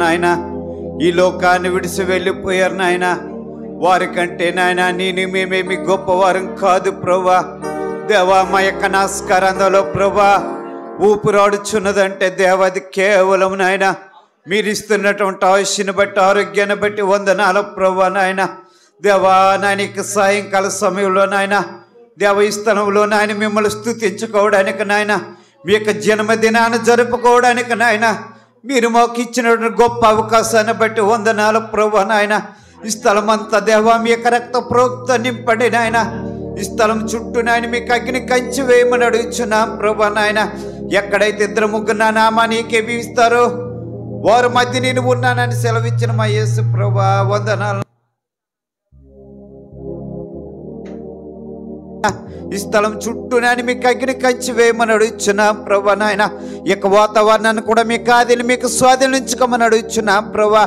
నాయన ఈ లోకాన్ని విడిచి వెళ్ళిపోయారు నాయన. వారికంటే నాయన నేను మేమేమి గొప్పవారం కాదు ప్రభా. దేవా మా యొక్క నమస్కారంలో ప్రభా ఊపిరాడుచున్నదంటే దేవాది కేవలం నాయన మీరు ఇస్తున్నటువంటి ఆయుష్ని బట్టి ఆరోగ్యాన్ని బట్టి వందనాలు ప్రభా. నాయన దేవా నాయన సాయంకాల సమయంలో నాయన దేవ ఈ స్థలంలో నాయన మిమ్మల్ని స్తుతించుకోవడానికి నాయన మీ యొక్క జన్మదినాన్ని జరుపుకోవడానికి నాయన మీరు మాకు ఇచ్చినటువంటి గొప్ప అవకాశాన్ని బట్టి వందనాలు ప్రభా. నాయన ఈ స్థలం అంతా దేవా మీ యొక్క రక్త ప్రోక్త నింపండి నాయన. ఈ స్థలం చుట్టూ నాయన మీకు అగ్ని కంచి వేయమని అడుగుచున్నాం ప్రభా. నాయన ఎక్కడైతే ఇద్దరు ముగ్గురు నా నామానికి ఇస్తారో వారి మధ్య నేను ఉన్నానని సెలవిచ్చిన మా యేసు ప్రభా వందనాలు. ఈ స్థలం చుట్టూ నేను మీకు అగ్ని కంచి వేయమని అడుగుచున్నాం ప్రభా. నాయన ఈ యొక్క వాతావరణాన్ని కూడా మీ కాదిని మీకు స్వాధీనించుకోమని అడుగుచున్నాం ప్రభా.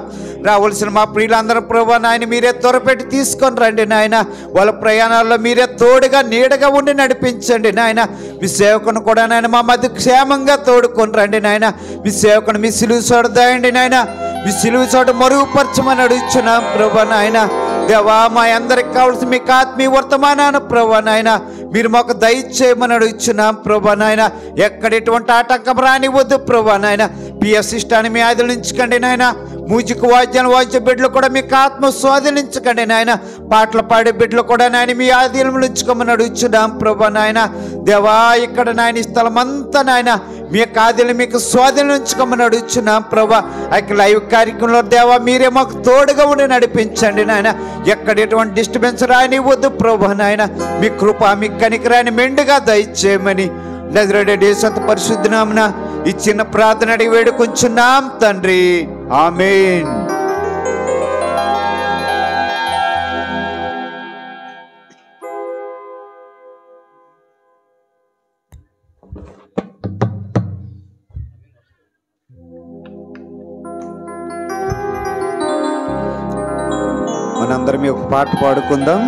రావాల్సిన మా ప్రియులందరూ ప్రభా నాయన మీరే త్వరపెట్టి తీసుకొని రండి నాయన. వాళ్ళ ప్రయాణాల్లో మీరే తోడుగా నీడగా ఉండి నడిపించండి నాయన. మీ సేవకుని కూడా నాయన మా మధ్య క్షేమంగా తోడుకొని రండి నాయన. మీ సేవకుని మీ సిలువు చోట దాయండి నాయన. మీ సిలువు చోట మరుగుపరచమని అడుగుచున్నాం ప్రభా. నాయన దేవా మా అందరికి కావాల్సిన మీకు ఆత్మీయ వర్తమానాన్ని ప్రభా నాయన మీరు మాకు దయచేయమని అడుగుచున్నాం ప్రభా. నాయన ఎక్కడ ఎటువంటి ఆటంకం రానివద్దు ప్రభా. నాయన పిఎస్ సిస్టాన్ని మీ ఆదిలించకండి నాయన. మ్యూజిక్ వాద్యాలు వాయించే బిడ్డలు కూడా మీకు ఆత్మ స్వాధీనించకండి నాయన. పాటలు పాడే బిడ్డలు కూడా నాయన మీ ఆధీనంలో ఉంచుకోమని అడుగుచున్నాం ప్రభా. నాయన దేవా ఇక్కడ నాయన ఈ స్థలం అంతా నాయన మీ యొక్క ఆధీనం మీకు స్వాధీనం ఉంచుకోమని అడుగుచున్నాం ప్రభా. ఆ లైవ్ కార్యక్రమంలో దేవా మీరే మాకు తోడుగా ఉండి నడిపించండి నాయన. ఎక్కడ ఎటువంటి డిస్టర్బెన్స్ రానివ్వద్దు ప్రభా. నాయన మీ కృప మీ కనికరాన్ని మెండుగా దయచేయమని నజరేయుడైన యేసు పరిశుద్ధ నామమున ఈ చిన్న ప్రార్థన అడిగి వేడుకొంచున్నాం తండ్రి. ఆమేన్. మనందరం ఒక పాట పాడుకుందాం.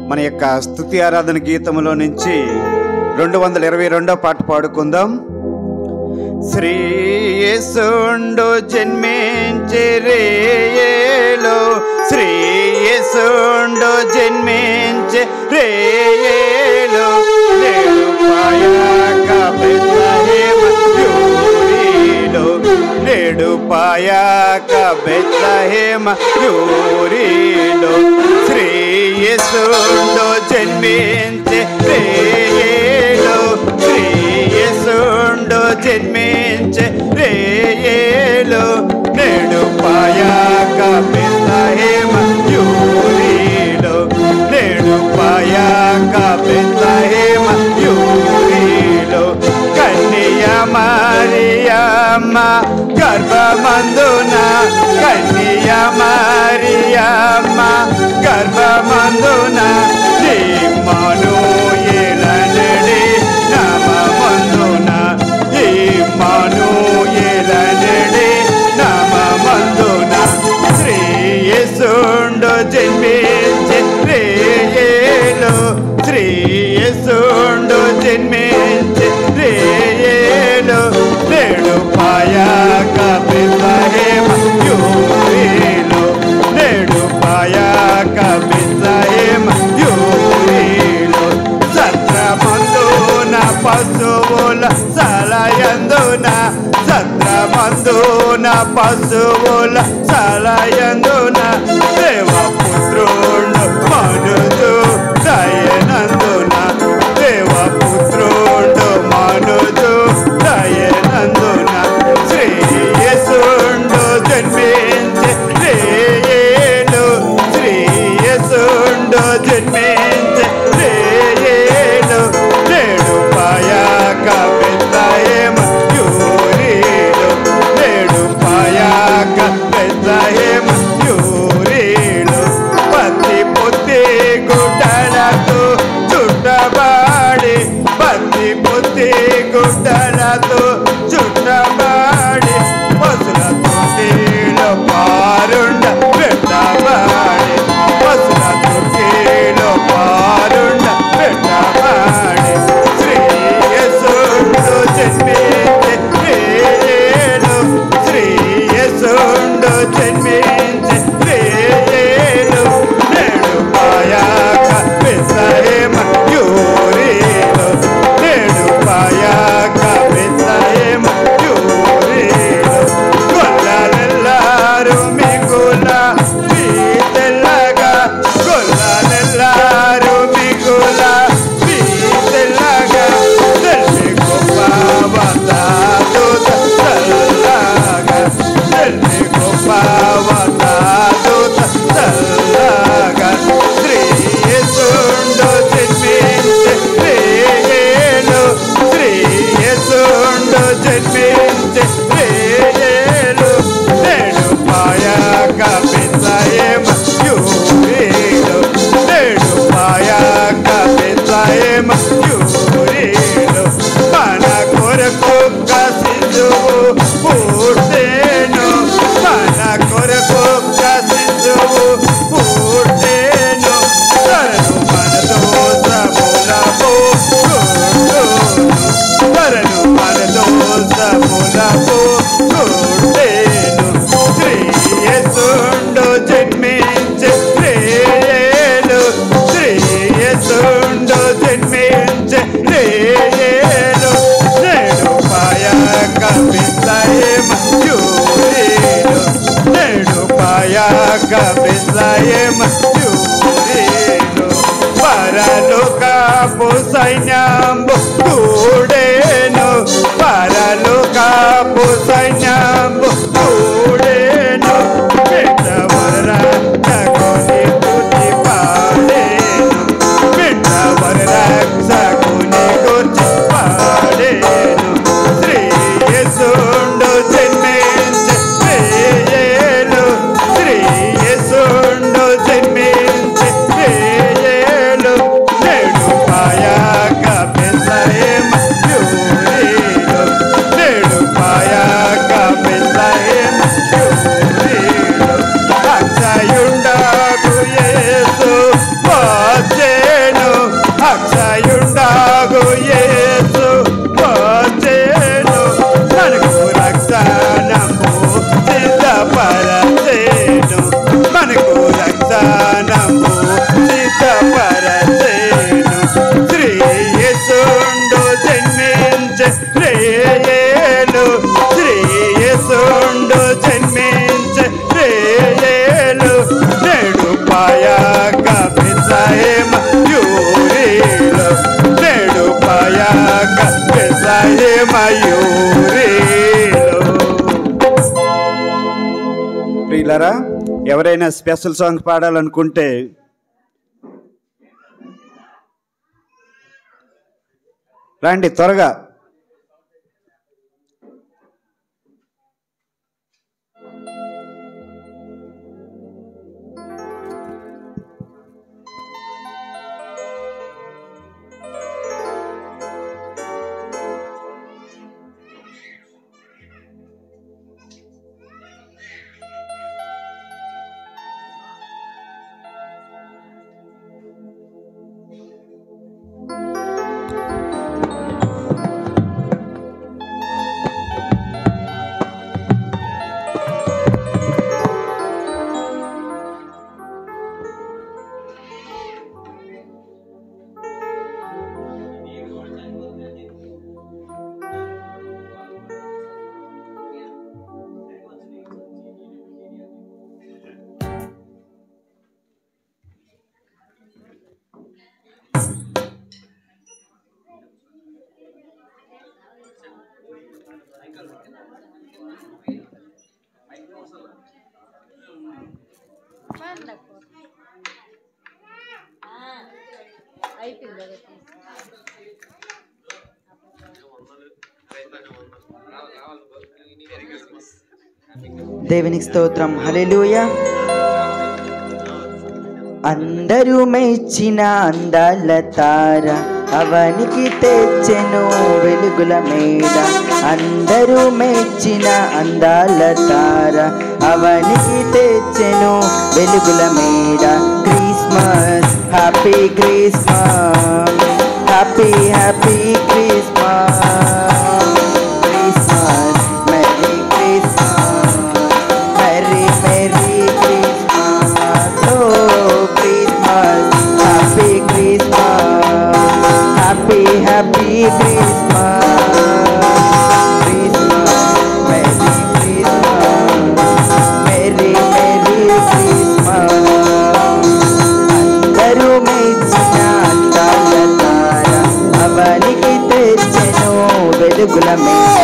మన యొక్క స్తుతి ఆరాధన గీతములో నుంచి 222వ పాట పాడుకుందాం. శ్రీ యేసుండు జన్మించే రేయేలో, శ్రీ యేసుండు జన్మించే రేయేలో, నేడు పాయాక బెత్లెహేమ యూరిలో, నేడు పాయాక బెత్లెహేమ యూరిలో, శ్రీ యేసుండు జన్మించే రేయేలో, శ్రీ యేసుండు జన్మించే రేయేలో, నేడు పాయాక బెత్లెహేమ యూరిలో, నేడు పాయాక బెత్లెహేమ యూరిలో, కన్య మరియమ్మ గర్భమందున, కన్య మరియమ్మ గర్భమందున, ఇమ్మానుయేలనడి నామమందున, ఇమ్మానుయేలనడి నామమందున, శ్రీ యేసుండు జన్మించే రేయేలో, శ్రీ యేసుండు జన్మించే రేయేలో, నేడు పాయాక బెత్లెహేమ యూరిలో, నేడు పాయాక బెత్లెహేమ యూరిలో, సత్రమందున పశువుల సలయందున, సత్రమందున పశువుల సలయందున, దేవపుత్రుడు మనుజు దయనందున, దేవపుత్రుడు మనుజు దయనందున, శ్రీ యేసుండు జన్మించే రేయేలో, శ్రీ యేసుండు జన్మించే రేయేలో, నేడు పాయాక బెత్లెహేమ యూరిలో, నేడు పాయాక బెత్లెహేమ యూరిలో, పత్తి పొత్తి గుడ్డలతో చుట్టబాడి, పత్తి పొత్తి గుడ్డలతో చుట్టబాడి, పసుల తొట్టిలో పారుండ పెట్టబాడి, పసుల తొట్టిలో పారుండ పెట్టబాడి, శ్రీ యేసుండు మయూరేలో. ప్రియులారా, ఎవరైనా స్పెషల్ సాంగ్ పాడాలనుకుంటే రండి త్వరగా. దేవునికి స్తోత్రం. హల్లెలూయా. అందరూ మెచ్చిన అందాల తార అవనికి తెచ్చెను వెలుగుల మేడ. అందరూ మెచ్చిన అందాల తార అవనికి తెచ్చెను వెలుగుల మేడ. Christmas, happy Christmas, happy happy Christmas, Christmas, merry Christmas, merry merry Christmas, ఓ Christmas, happy Christmas, happy happy Christmas, Christmas, merry Christmas, merry merry Christmas. అందరూ మెచ్చిన అందాల తార అవనికి తెచ్చెను వెలుగుల మేడ.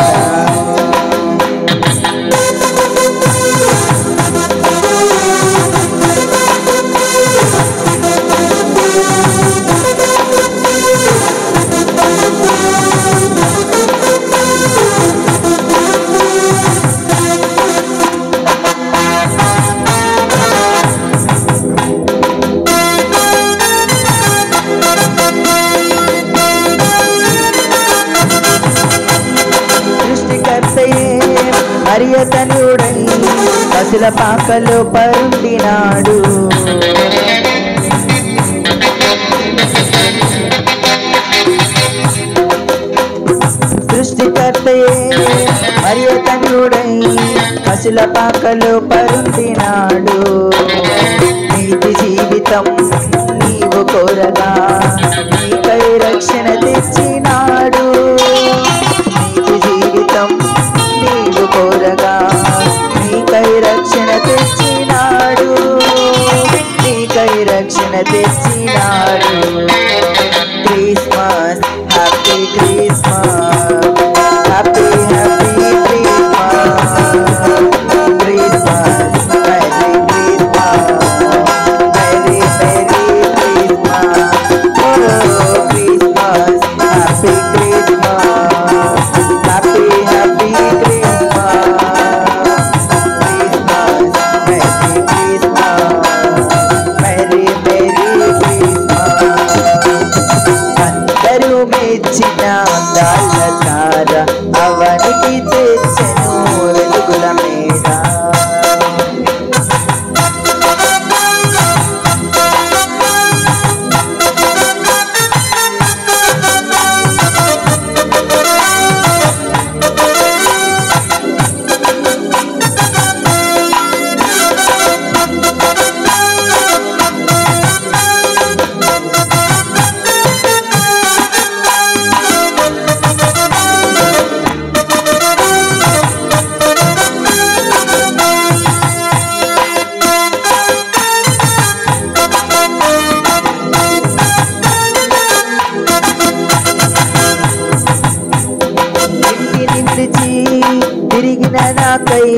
మరియతనుడై పసిల పాకలో పరుండినాడు. సృష్టికర్తయే మరియతనుడై పసిల పాకలో పరుండినాడు. నీతి జీవితం నీవు కోరగా నీకై రక్షణ తెచ్చినాడు. నీతి జీవితం నీవు కోరగా నీకై రక్షణ తెచ్చినాడు. నీకై రక్షణ తెచ్చినాడు. Christmas, happy Christmas, happy happy Christmas, Christmas, merry Christmas, merry merry Christmas, ఓ క్రిస్మస్, హ్యాపీ తిరిగిన నాకై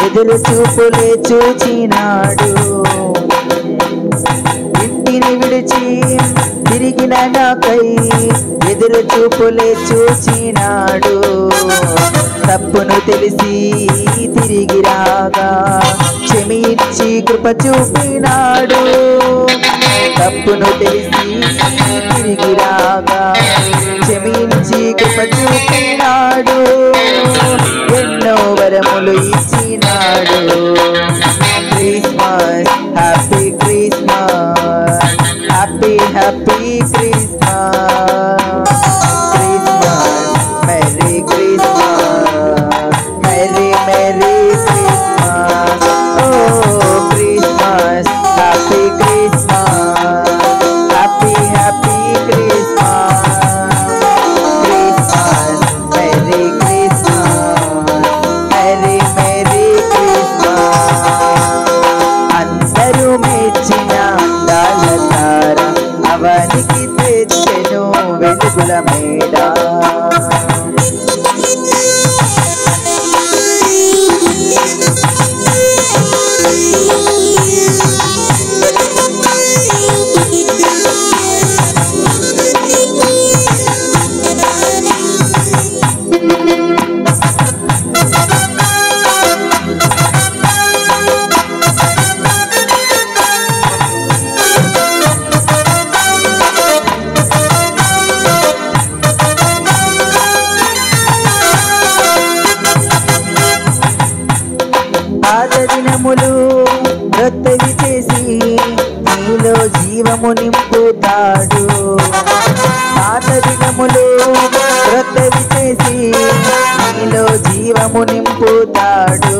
ఎదురు చూపులే చూచినాడు. ఇంటిని విడిచి తిరిగిన నాకై ఎదురు చూపులే చూచినాడు. తప్పును తెలిసి తిరిగి రాగా క్షమించి కృప చూపినాడు. తప్పును తెలిసి తిరిగి రాగా క్షమించి కృప చూపినాడు. ఎన్నో వరములు ఇచ్చినాడు. Christmas happy Christmas, happy happy Christmas. Christmas merry Christmas, merry merry Christmas. ఓ Christmas happy Christmas, happy happy Christmas. Christmas merry Christmas, merry merry Christmas. అందరూ మెచ్చిన అందాల తార అవనికి తెచ్చెను వెలుగుల మేడ. పాత దినములు క్రొత్తవి చేసి నీలో జీవము నింపుతాడు. పాత దినములు క్రొత్తవి చేసి నీలో జీవము నింపుతాడు.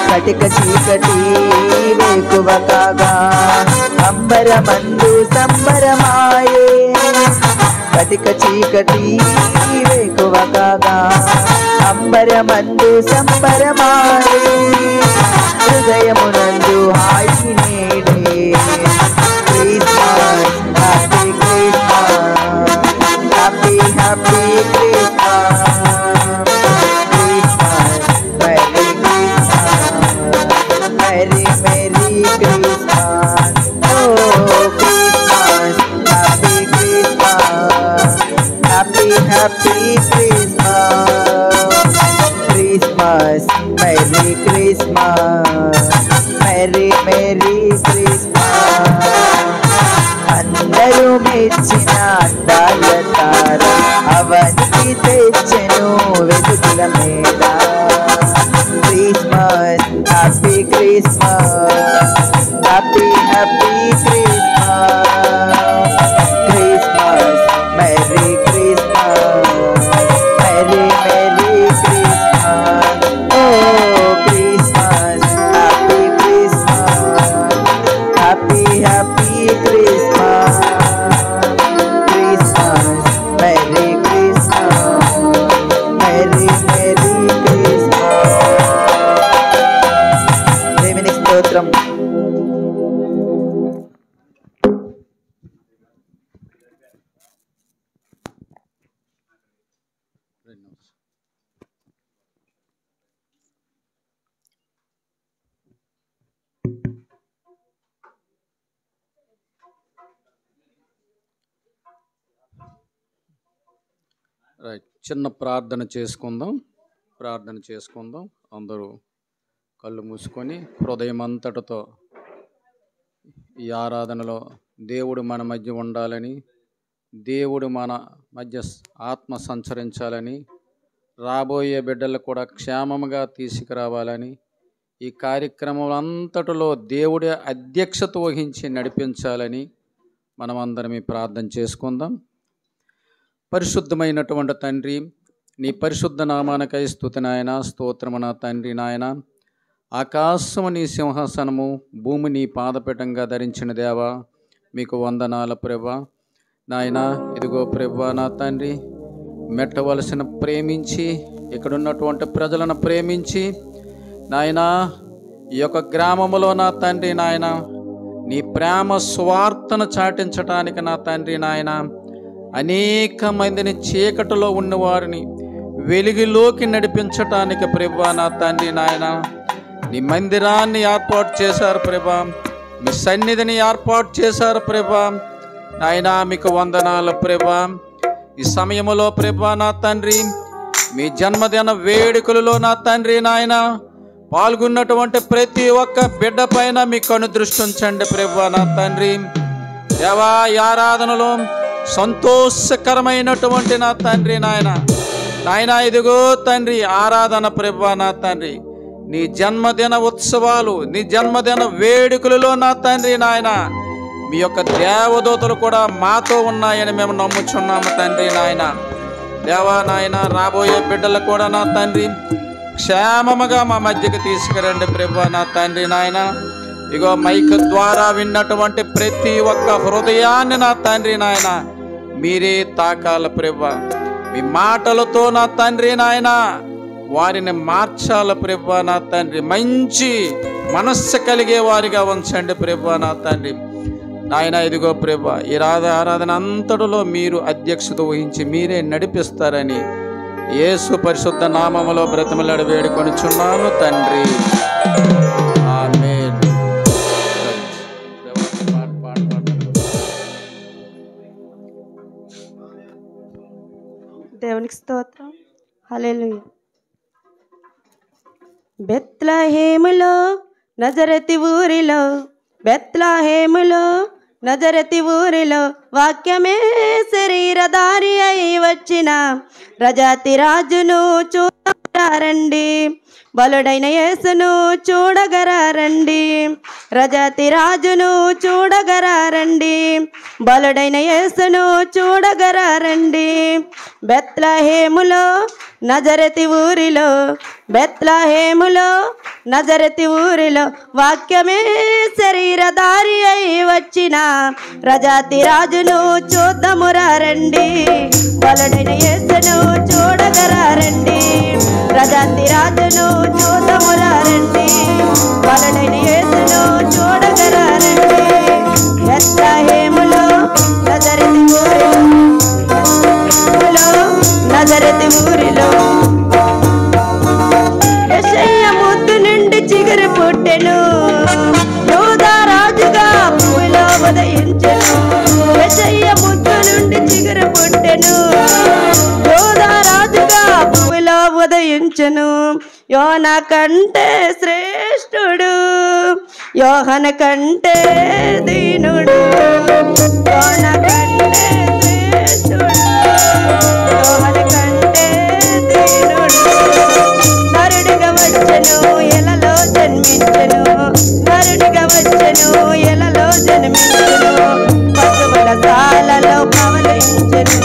కటిక చీకటి వేకువ కాగా అంబరమందు సంబరమాయే. కటిక చీకటి వేకువ కాగా అంబరమందు సంబరమాయే. హృదయమునందు హాయి నేడే. Christmas happy Christmas, happy happy Christmas. Christmas merry Christmas, merry merry Christmas. ఓ Christmas happy Christmas, happy happy Christmas. Christmas merry Christmas, merry merry Christmas. అందరూ మెచ్చిన అందాల తార అవనికి తెచ్చెను వెలుగుల మేడ. Christmas happy Christmas, happy happy Christmas. Christmas merry Christmas, merry merry Christmas. ఓ Christmas happy Christmas, happy happy Christmas. Christmas merry Christmas, merry merry Christmas. దేవునికి స్తోత్రం. రైట్, చిన్న ప్రార్థన చేసుకుందాం. అందరూ కళ్ళు మూసుకొని హృదయం అంతటితో ఈ ఆరాధనలో దేవుడు మన మధ్య ఉండాలని, దేవుడు మన మధ్య ఆత్మ సంచరించాలని, రాబోయే బిడ్డలు కూడా క్షేమముగా తీసుకురావాలని, ఈ కార్యక్రమం అంతటిలో దేవుడే అధ్యక్షత వహించి నడిపించాలని మనమందరం ప్రార్థన చేసుకుందాం. పరిశుద్ధమైనటువంటి తండ్రి, నీ పరిశుద్ధ నామానికై స్తుతి నాయన, స్తోత్రము నా తండ్రి నాయన. ఆకాశము నీ సింహాసనము, భూమి నీ పాదపీఠంగా ధరించిన దేవా, మీకు వందనాల ప్రభా నాయన. ఇదిగో ప్రభా నా తండ్రి, మెట్టవలసిన ప్రేమించి, ఇక్కడున్నటువంటి ప్రజలను ప్రేమించి నాయన, ఈ యొక్క గ్రామములో నా తండ్రి నాయన, నీ ప్రేమ స్వార్థను చాటించటానికి నా తండ్రి నాయన, అనేక మందిని చీకటిలో ఉన్నవారిని వెలుగులోకి నడిపించటానికి ప్రభువా నా తండ్రి నాయన నీ మందిరాన్ని ఏర్పాటు చేశారు ప్రభా, మీ సన్నిధిని ఏర్పాటు చేశారు ప్రభా. నాయన మీకు వందనాలు ప్రభా. ఈ సమయంలో ప్రభా నా తండ్రి మీ జన్మదిన వేడుకలలో నా తండ్రి నాయన పాల్గొన్నటువంటి ప్రతి ఒక్క బిడ్డ పైన మీ కను దృష్టి ఉంచండి ప్రభా నా తండ్రి. దేవా ఈ ఆరాధనలో సంతోషకరమైనటువంటి నా తండ్రి నాయన ఇదిగో తండ్రి ఆరాధన ప్రభా నా తండ్రి నీ జన్మదిన ఉత్సవాలు నీ జన్మదిన వేడుకలలో నా తండ్రి నాయన మీ యొక్క దేవదూతలు కూడా మాతో ఉన్నాయని మేము నమ్ముచున్నాము తండ్రి నాయన. దేవా నాయన రాబోయే బిడ్డలు కూడా నా తండ్రి క్షేమముగా మా మధ్యకి తీసుకురండి ప్రభా నా తండ్రి నాయన. ఇగో మైక్ ద్వారా విన్నటువంటి ప్రతి ఒక్క హృదయాన్ని నా తండ్రి నాయన మీరే తాకాల ప్రభా. మీ మాటలతో నా తండ్రి నాయన వారిని మార్చాల ప్రభా నా తండ్రి. మంచి మనస్సు కలిగే వారిగా ఉంచండి ప్రభా నా తండ్రి నాయన. ఇదిగో ప్రభా ఈ ఆరాధన అంతటిలో మీరు అధ్యక్షత వహించి మీరే నడిపిస్తారని యేసు పరిశుద్ధ నామములో బ్రతిమలాడి వేడుకొనిచున్నాను తండ్రి, ఆమేన్. దేవునికి స్తోత్రం. హల్లెలూయా. బెత్లెహేములో నజరతి ఊరిలో, బెత్లెహేములో నజరతి ఊరిలో వాక్యమే శరీరధారి అయి వచ్చిన రజాతి రాజును చూడగరారండి, బలుడైన యేసును చూడగరారండి. రజాతి రాజును చూడగరారండి, బలుడైన యేసును చూడగరారండి. బెత్లెహేములో నజరతి ఊరిలో, బెత్లెహేములో నజరతి ఊరిలో వాక్యమే శరీరధారి అయి వచ్చిన రజాతి రాజును చూద్దామురారండి, బలుడైన యేసును చూడగరారండి. రజాతి రాజును చూద్దామురారండి, బలుడైన యేసును చూడగరారండి. బెత్లెహేములో నజరతి ఊరిలో, నజరతి ఊరిలో యెషయా ముద్దు నుండి చిగురు పుట్టెను, యోధా రాజుగా భూమిలో ఉదయించెను. యెషయా ముద్దు నుండి చిగురు పుట్టెను, యోధా రాజుగా భూమిలో ఉదయించెను. యోన కంటే శ్రేష్ఠుడు, యోహన కంటే దీనుడు. యోన కంటే శ్రేష్ఠుడు, యోహన కంటే దీనుడు. నరుడిగా వచ్చెను ఎలలో జన్మించెను, నరుడిగా వచ్చెను ఎలలో జన్మించెను. పశువుల సాలలో పవలించెను,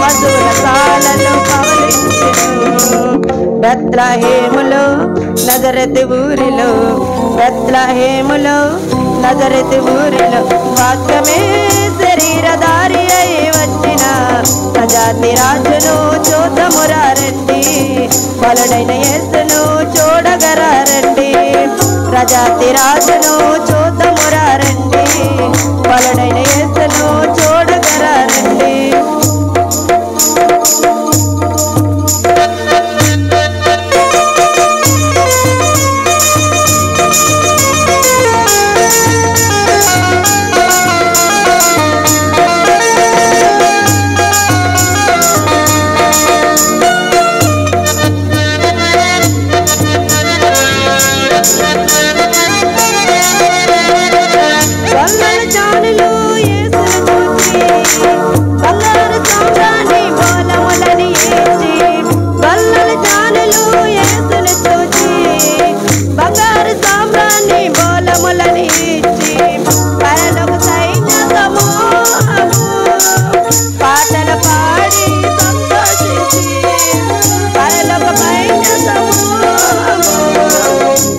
పశువుల సాలలో పవలించెను. బెత్లెహేములో నజరతి ఊరిలో, బెత్లెహేములో నజరతి ఊరిలో వాక్యమే శరీరధారి అయి వచ్చిన రజాతి రాజును చూద్దామురారండి, బలుడైన యేసును చూడగరారండి. రజాతి రాజును చూద్దామురారండి, బలుడైన యేసును చూడగరారండి.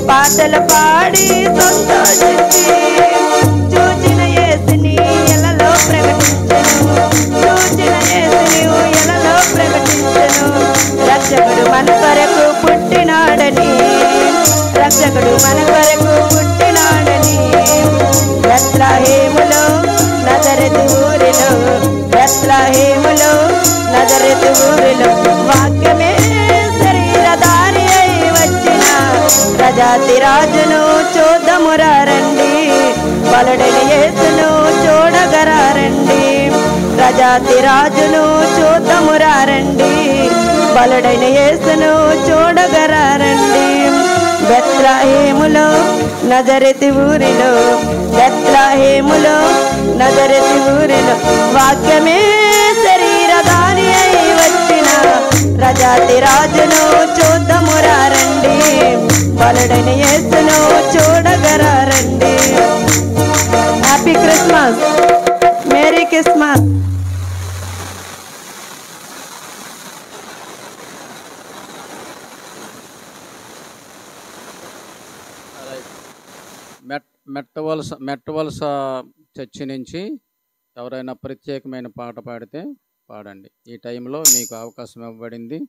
పాటలు పాడి సంతోషించి చూచిన యేసుని ఎలలో ప్రకటించెను, చూచిన యేసుని ఎలలో ప్రకటించెను. రక్షకుడు మన కొరకు పుట్టినాడని, రక్షకుడు మన కొరకు పుట్టినాడని. బెత్లెహేములో నజరతి ఊరిలో, బెత్లెహేములో నజరతి ఊరిలో వాక్య రజాతి రాజును చూద్దామురారండి బలుడైన యేసును చూడగరారండి బెత్లహేములో నజరెతి ఊరిలో బెత్లహేములో నజరెతి ఊరిలో వాక్యమే శరీరధారి అయి వచ్చిన రజాతి రాజును చూద్దామురారండి బలుడైన యేసును చూడగరారండి. Happy Christmas, merry Christmas. Mettavalasa church నుంచి ఎవరైనా ప్రత్యేకమైన పాట పాడితే పాడండి. ఈ టైంలో మీకు అవకాశం ఇవ్వబడింది.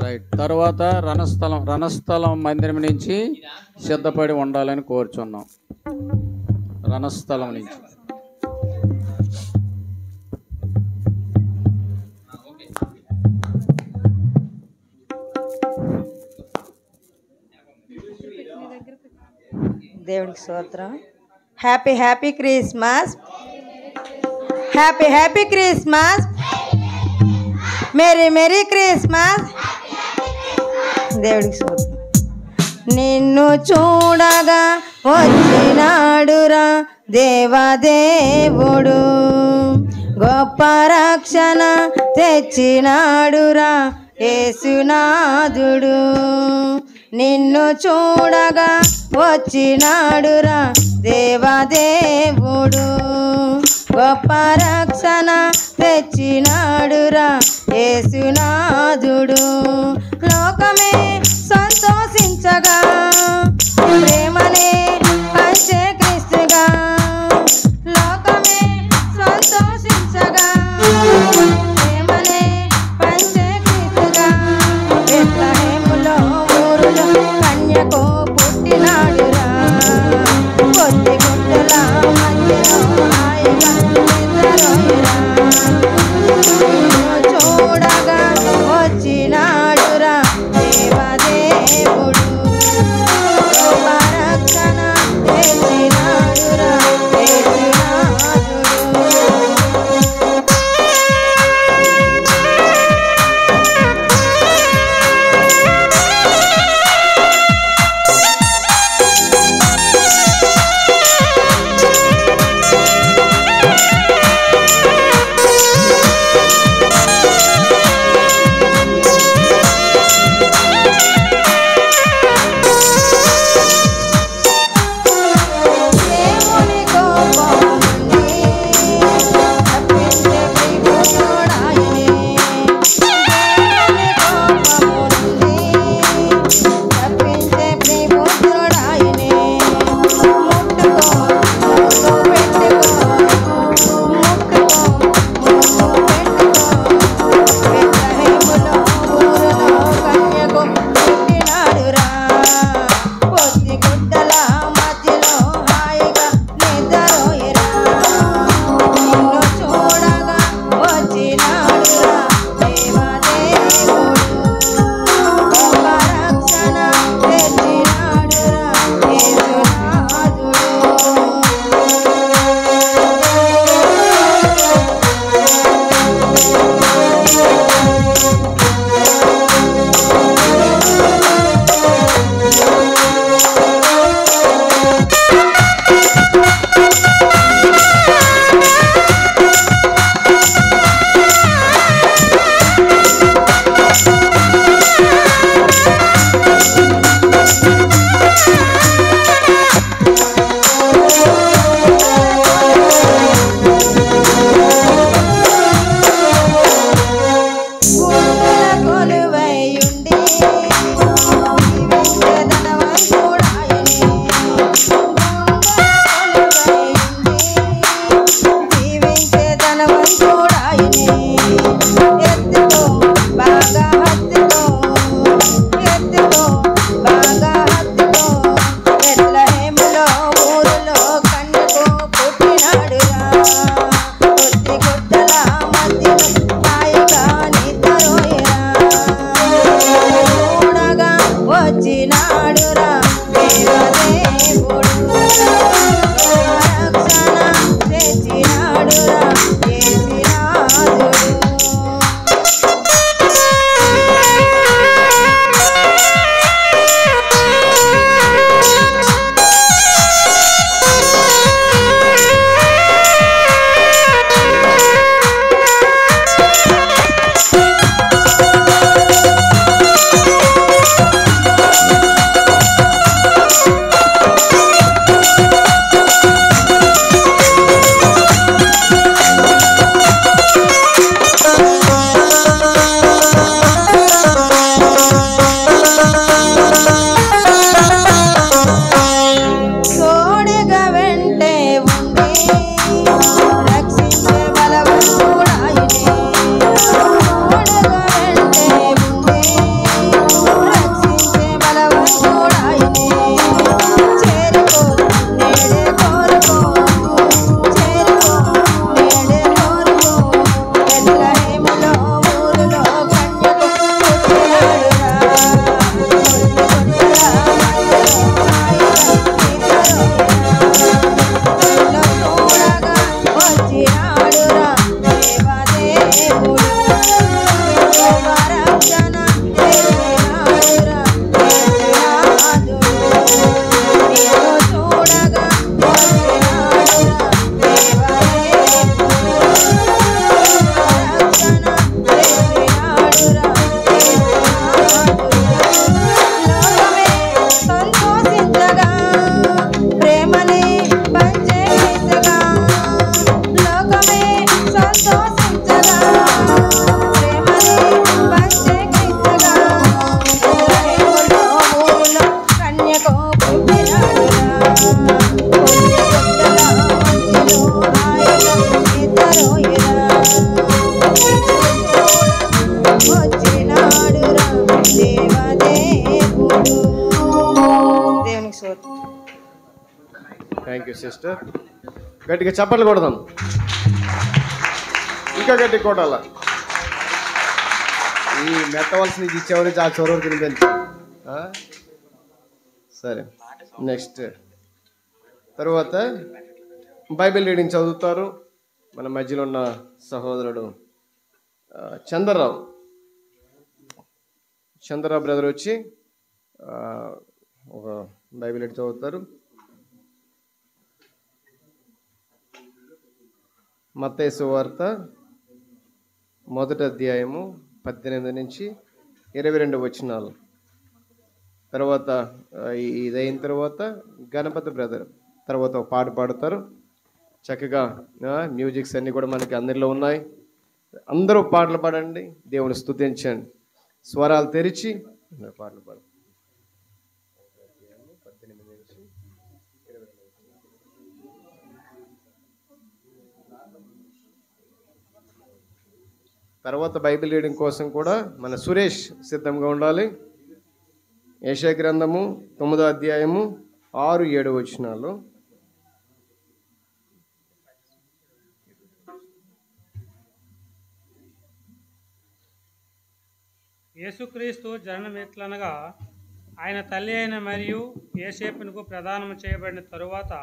రైట్. తర్వాత రణస్థలం మందిరం నుంచి సిద్ధపడి ఉండాలని కోరుచున్నాం. రణస్థలం నుంచి దేవునికి స్తోత్రం. Happy happy Christmas, happy happy Christmas, merry merry Christmas. దేవుడికి స్తోత్రం. నిన్ను చూడగా వచ్చినాడురా దేవదేవుడు గొప్ప రక్షణ తెచ్చినాడురా యేసునాథుడు. నిన్ను చూడగా వచ్చినాడురా దేవదేవుడు గొప్ప రక్షణ తెచ్చినాడురా యేసునాథుడు. లోకమే సంతోషించగా ప్రేమనే పంచే క్రీస్తుగా లోకమే సంతోషించగా ప్రేమనే పంచే క్రీస్తుగా బెత్లెహేములో ఊరులో కన్యకు పుట్టినాడురా కొద్ది గుడ్డల మధ్యలో హాయిగా నిద్రపోయిరా. చూడగా వచ్చినాడురా దేవదేవుడు గొప్ప రక్షణ తెచ్చినాడురా ఎత్తుకో బాగా హత్తుకో ఎత్తుకో బాగా హత్తుకో బెత్లెహేములో ఊరులో కన్యకు పుట్టినాడురా కొద్ది గుడ్డల మధ్యలో హాయిగా నిద్రపోయిరా చూడగా వచ్చినాడురా దేవదేవుడు రక్షణ తెచ్చినాడురా యేసునాథుడు తోడుగా వెంటే ఉండి రక్షించే బలవంతుడాయనే తోడుగా వెంటే ఉండి రక్షించే బలవంతుడాయనే చేరుకో నేడే కోరుకో చేరుకో నేడే కోరుకో బెత్లెహేములో ఊరులో కన్యకు పుట్టినాడురా లోకమే సంతోషించగా ప్రేమని పంచే క్రీస్తుగా లోకమే సంతోషించగా ప్రేమని పంచే క్రీస్తుగా బెత్లెహేములో ఊరులో కన్యకు పుట్టినాడురా కొద్ది గుడ్డల మధ్యలో హాయిగా నిద్రపోయిరా వచ్చినాడురా దేవదేవుడు దేవునికి స్తోత్రం. Thank you sister. గట్టిగా చప్పట్లు కొడదాం, ఇంకా గట్టి కొట్టాల. ఈ మెట్టవలసిన ఇచ్చేవారు చాలా చొరవరు తినిపించు. సరే, నెక్స్ట్ తర్వాత బైబిల్ రీడింగ్ చదువుతారు మన మధ్యలో ఉన్న సహోదరుడు చంద్రరావు బ్రదర్ వచ్చి ఒక బైబిల్ రీడింగ్ చదువుతారు. మత్తయి సువార్త 1వ అధ్యాయము 18 నుంచి 22 వచనాలు. తర్వాత ఇదైన తర్వాత గణపతి బ్రదర్ తర్వాత ఒక పాట పాడతారు. చక్కగా మ్యూజిక్స్ అన్నీ కూడా మనకి అందరిలో ఉన్నాయి. అందరూ పాటలు పాడండి, దేవుని స్తుతించండి. స్వరాలు తెరిచి పాటలు పాడు. తర్వాత బైబిల్ రీడింగ్ కోసం కూడా మన సురేష్ సిద్ధంగా ఉండాలి. యెషయా గ్రంథము 9వ అధ్యాయము 6-7 వచనాలు. యేసుక్రీస్తు జననం ఎట్లనగా ఆయన తల్లి అయిన మరియు యోసేపునకు ప్రదానము చేయబడిన తరువాత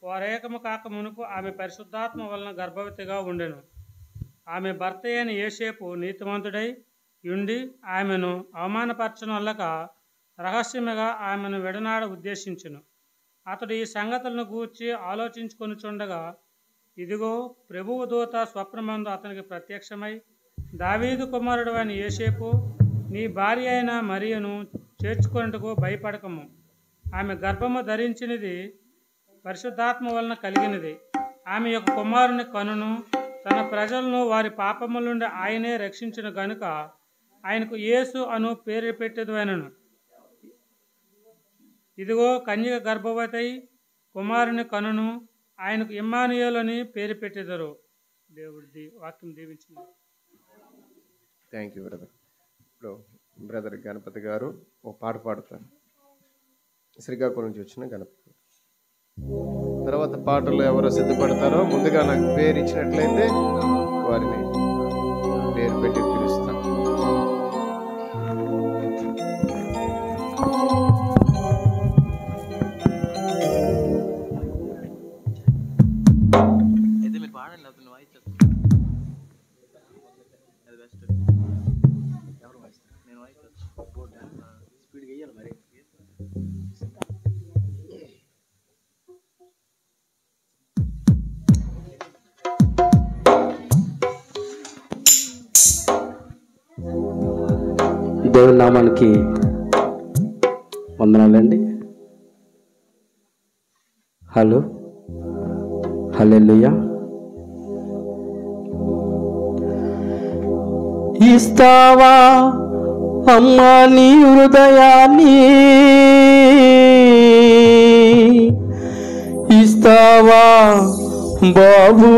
వారేకము కాక మునుపు ఆమె పరిశుద్ధాత్మ వలన గర్భవతిగా ఉండెను. ఆమె భర్త అయిన యోసేపు నీతిమంతుడై ఉండి ఆమెను అవమానపరచనొల్లక రహస్యముగా ఆమెను విడనాడ ఉద్దేశించును. అతడు ఈ సంగతులను గూర్చి ఆలోచించుకొనుచుండగా ఇదిగో ప్రభువు దూత స్వప్నమందు అతనికి ప్రత్యక్షమై, దావీదు కుమారుడు అయిన యోసేపు, నీ భార్య అయిన మరియను చేర్చుకొనుటకు భయపడకము. ఆమె గర్భము ధరించినది పరిశుద్ధాత్మ వలన కలిగినది. ఆమె యొక్క కుమారుని కనును. తన ప్రజలను వారి పాపముల నుండి ఆయనే రక్షించిన గనుక ఆయనకు యేసు అను పేరు పెట్టెదవెనను. ఇదిగో కన్యక గర్భవతి కుమారుని కనును. ఆయనకు ఇమ్మానుయేలు అని పేరు పెట్టెదరు. దేవుడి వాక్యం దీవించింది. Thank you brother. ఇప్పుడు బ్రదర్ గణపతి గారు ఓ పాట పాడతారు. శ్రీకాకుళం నుంచి వచ్చిన గణపతి. తర్వాత పాటలు ఎవరో సిద్ధపడతారో ముందుగా నాకు పేరు ఇచ్చినట్లయితే వారిని పేరు పెట్టి పిలుస్తాను. దేవుని నామానికి వందనాలండి. హలో, హల్లెలూయా. ఇస్తావా అమ్మా నీ హృదయాన్ని, ఇస్తావా బాబు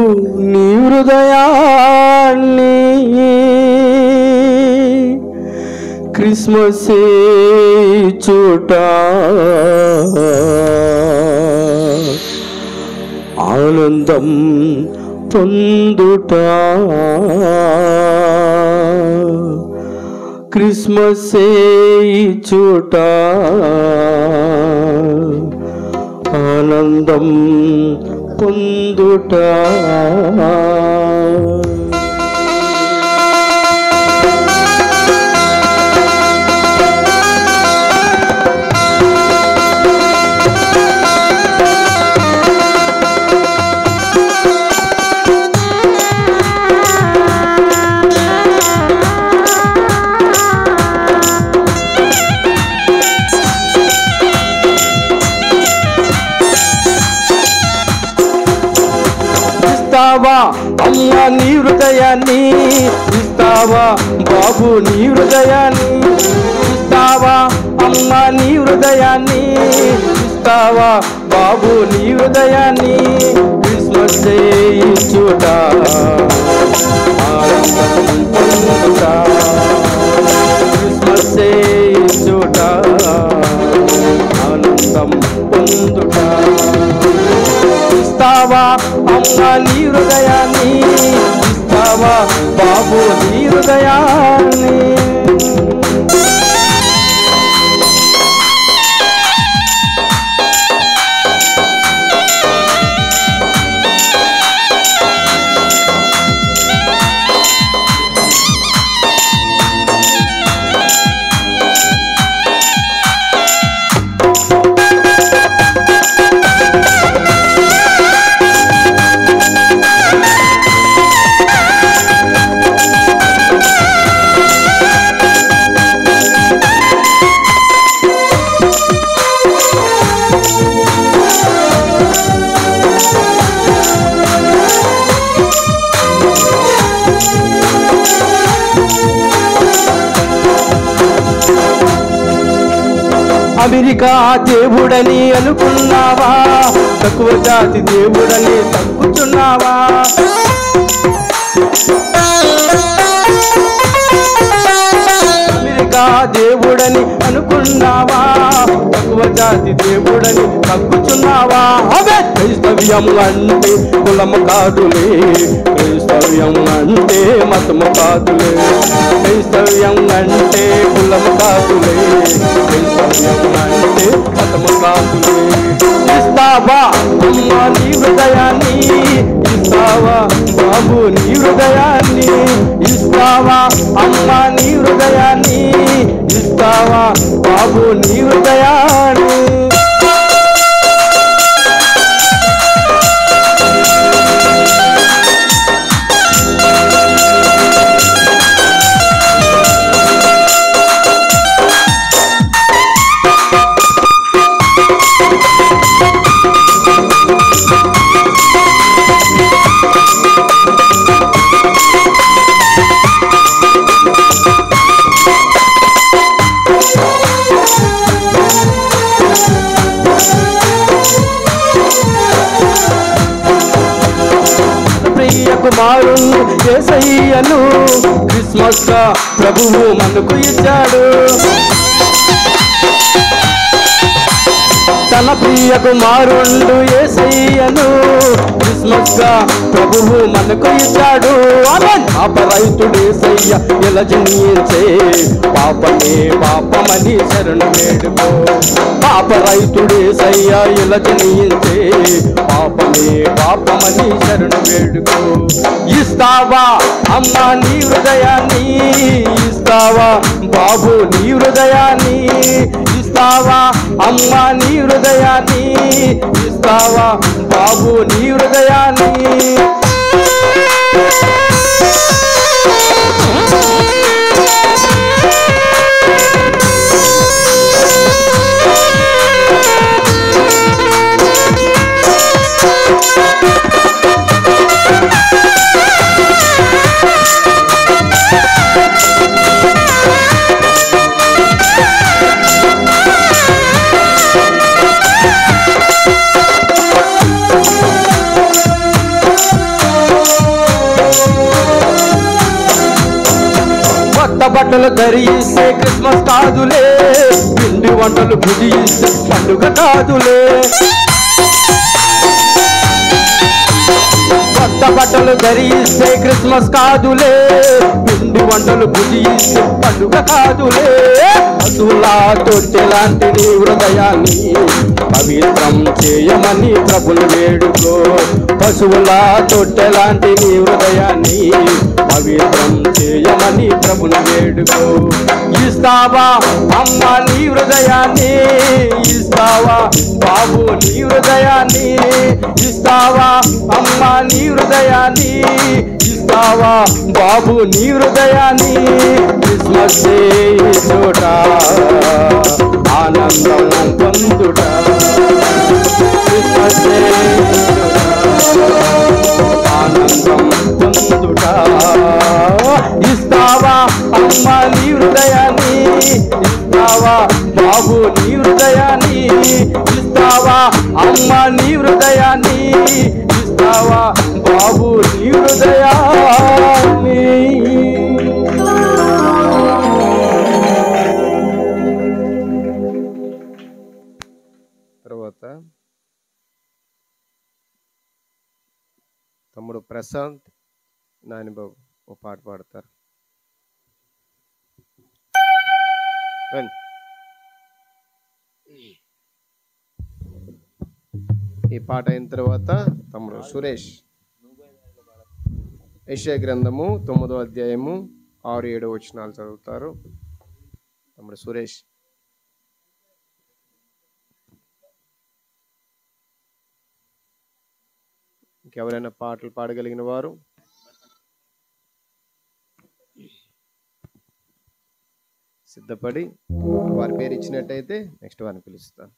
నీ హృదయాన్ని, క్రిస్మస్ చోట ఆనందం పొందుట, క్రిస్మస్ చోట ఆనందం పొందుట. ఇస్తావా అమ్మా నీ హృదయాన్ని, ఇస్తావా బాబు నీ హృదయాన్ని, ఇస్తావా అమ్మా నీ హృదయాన్ని, ఇస్తావా బాబు నీ హృదయాన్ని, క్రిస్మస్ చూట ఆనందం పొందుట, క్రిస్మస్ చూట ఆనందం పొందుట. ఇస్తావా అమ్మా నీ హృదయాన్ని, ఇస్తావా బాబు నీ హృదయాన్ని. అమెరికా దేవుడని అనుకున్నావా, తక్కువ జాతి దేవుడని తగ్గుతున్నావా, అమెరికా దేవుడని అనుకున్నావా, తక్కువ జాతి దేవుడని తగ్గుతున్నావా. అవే క్రైస్తవ్యం అంటే కులము కాదులే, క్రైస్తవ్యం అంటే మతము కాదులే, క్రైస్తవ్యం అంటే కులము కాదులే, క్రైస్తవ్యం అంటే మతము కాదులే. ఇస్తావా అమ్మా నీ హృదయాన్ని, ఇస్తావా బాబు నీ హృదయాన్ని, ఇస్తావా అమ్మా నీ హృదయాన్ని, ఇస్తావా బాబు నీ హృదయాన్ని. మారుండు యేసయ్యను క్రిస్మస్ గా ప్రభువు మనకు ఇచ్చాడు. తన ప్రియ కుమారుండు యేసయ్యను క్రిస్మస్ గా ప్రభువు మనకు ఇచ్చాడు. పాపరైతుడు యేసయ్య ఇలా జన్మించే పాపమే పాపమని శరణు వేడుకో. పాపరైతుడు యేసయ్య ఇలా జన్మించే పాపమే పాపమని శరణు వేడుకో. ఇస్తావా అమ్మ నీ హృదయాన్ని, ఇస్తావా బాబు నీ హృదయాన్ని, ఇస్తావా అమ్మ నీ హృదయాన్ని, ఇస్తావా బాబు నీ హృదయాన్ని. బట్టలు ధరిస్తే క్రిస్మస్ కాదులే, పిండి వంటలు భుజిస్తే పండుగ కాదులే. కొత్త బట్టలు ధరిస్తే క్రిస్మస్ కాదులే, పిండి వంటలు భుజిస్తే పండుగ కాదులే. పశువులా తొట్టెలాంటి నీ హృదయాన్ని పవిత్రం చేయమని ప్రభుని వేడుకో. పశువులా తొట్టెలాంటి నీ హృదయాన్ని పవిత్రం చేయమని ప్రభుని వేడుకో. ఇస్తావా అమ్మ నీ హృదయాన్ని, ఇస్తావా బాబు నీ హృదయాన్ని, ఇస్తావా అమ్మ నీ హృదయాన్ని, ఇస్తావా బాబు నీ హృదయాన్ని. క్రిస్మస్ డే చోట ఆనందం పొందుట, క్రిస్మస్ డే ఆనందం పొందుట. ఇస్తావా అమ్మ నీ హృదయాన్ని, ఇస్తావా బాబు నీ హృదయాన్ని, ఇస్తావా అమ్మ నీ హృదయాన్ని, ఇస్తావా బాబు నీ హృదయాన్ని. తర్వాత తమ్ముడు ప్రశాంత్ నానిబాబు ఓ పాట పాడతారు. ఈ పాట అయిన తర్వాత తమ్ముడు సురేష్ యెషయా గ్రంథము 9వ అధ్యాయము 6-7 వచనాలు చదువుతారు. తమ్ముడు సురేష్. ఇంకెవరైనా పాటలు పాడగలిగిన వారు సిద్ధపడి వారి పేరు ఇచ్చినట్టయితే నెక్స్ట్ వారిని పిలుస్తాను.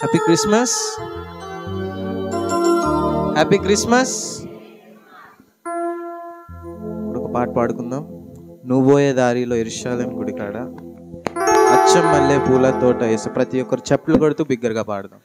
Happy Christmas, happy Christmas. ఇప్పుడు ఒక పాట పాడుకుందాం. నువ్వు పోయే దారిలో యెరూషలేము గుడి కాడ అచ్చం మల్లె పూల తోట వేసి ప్రతి ఒక్కరు చెప్పులు కొడుతూ బిగ్గరగా పాడదాం.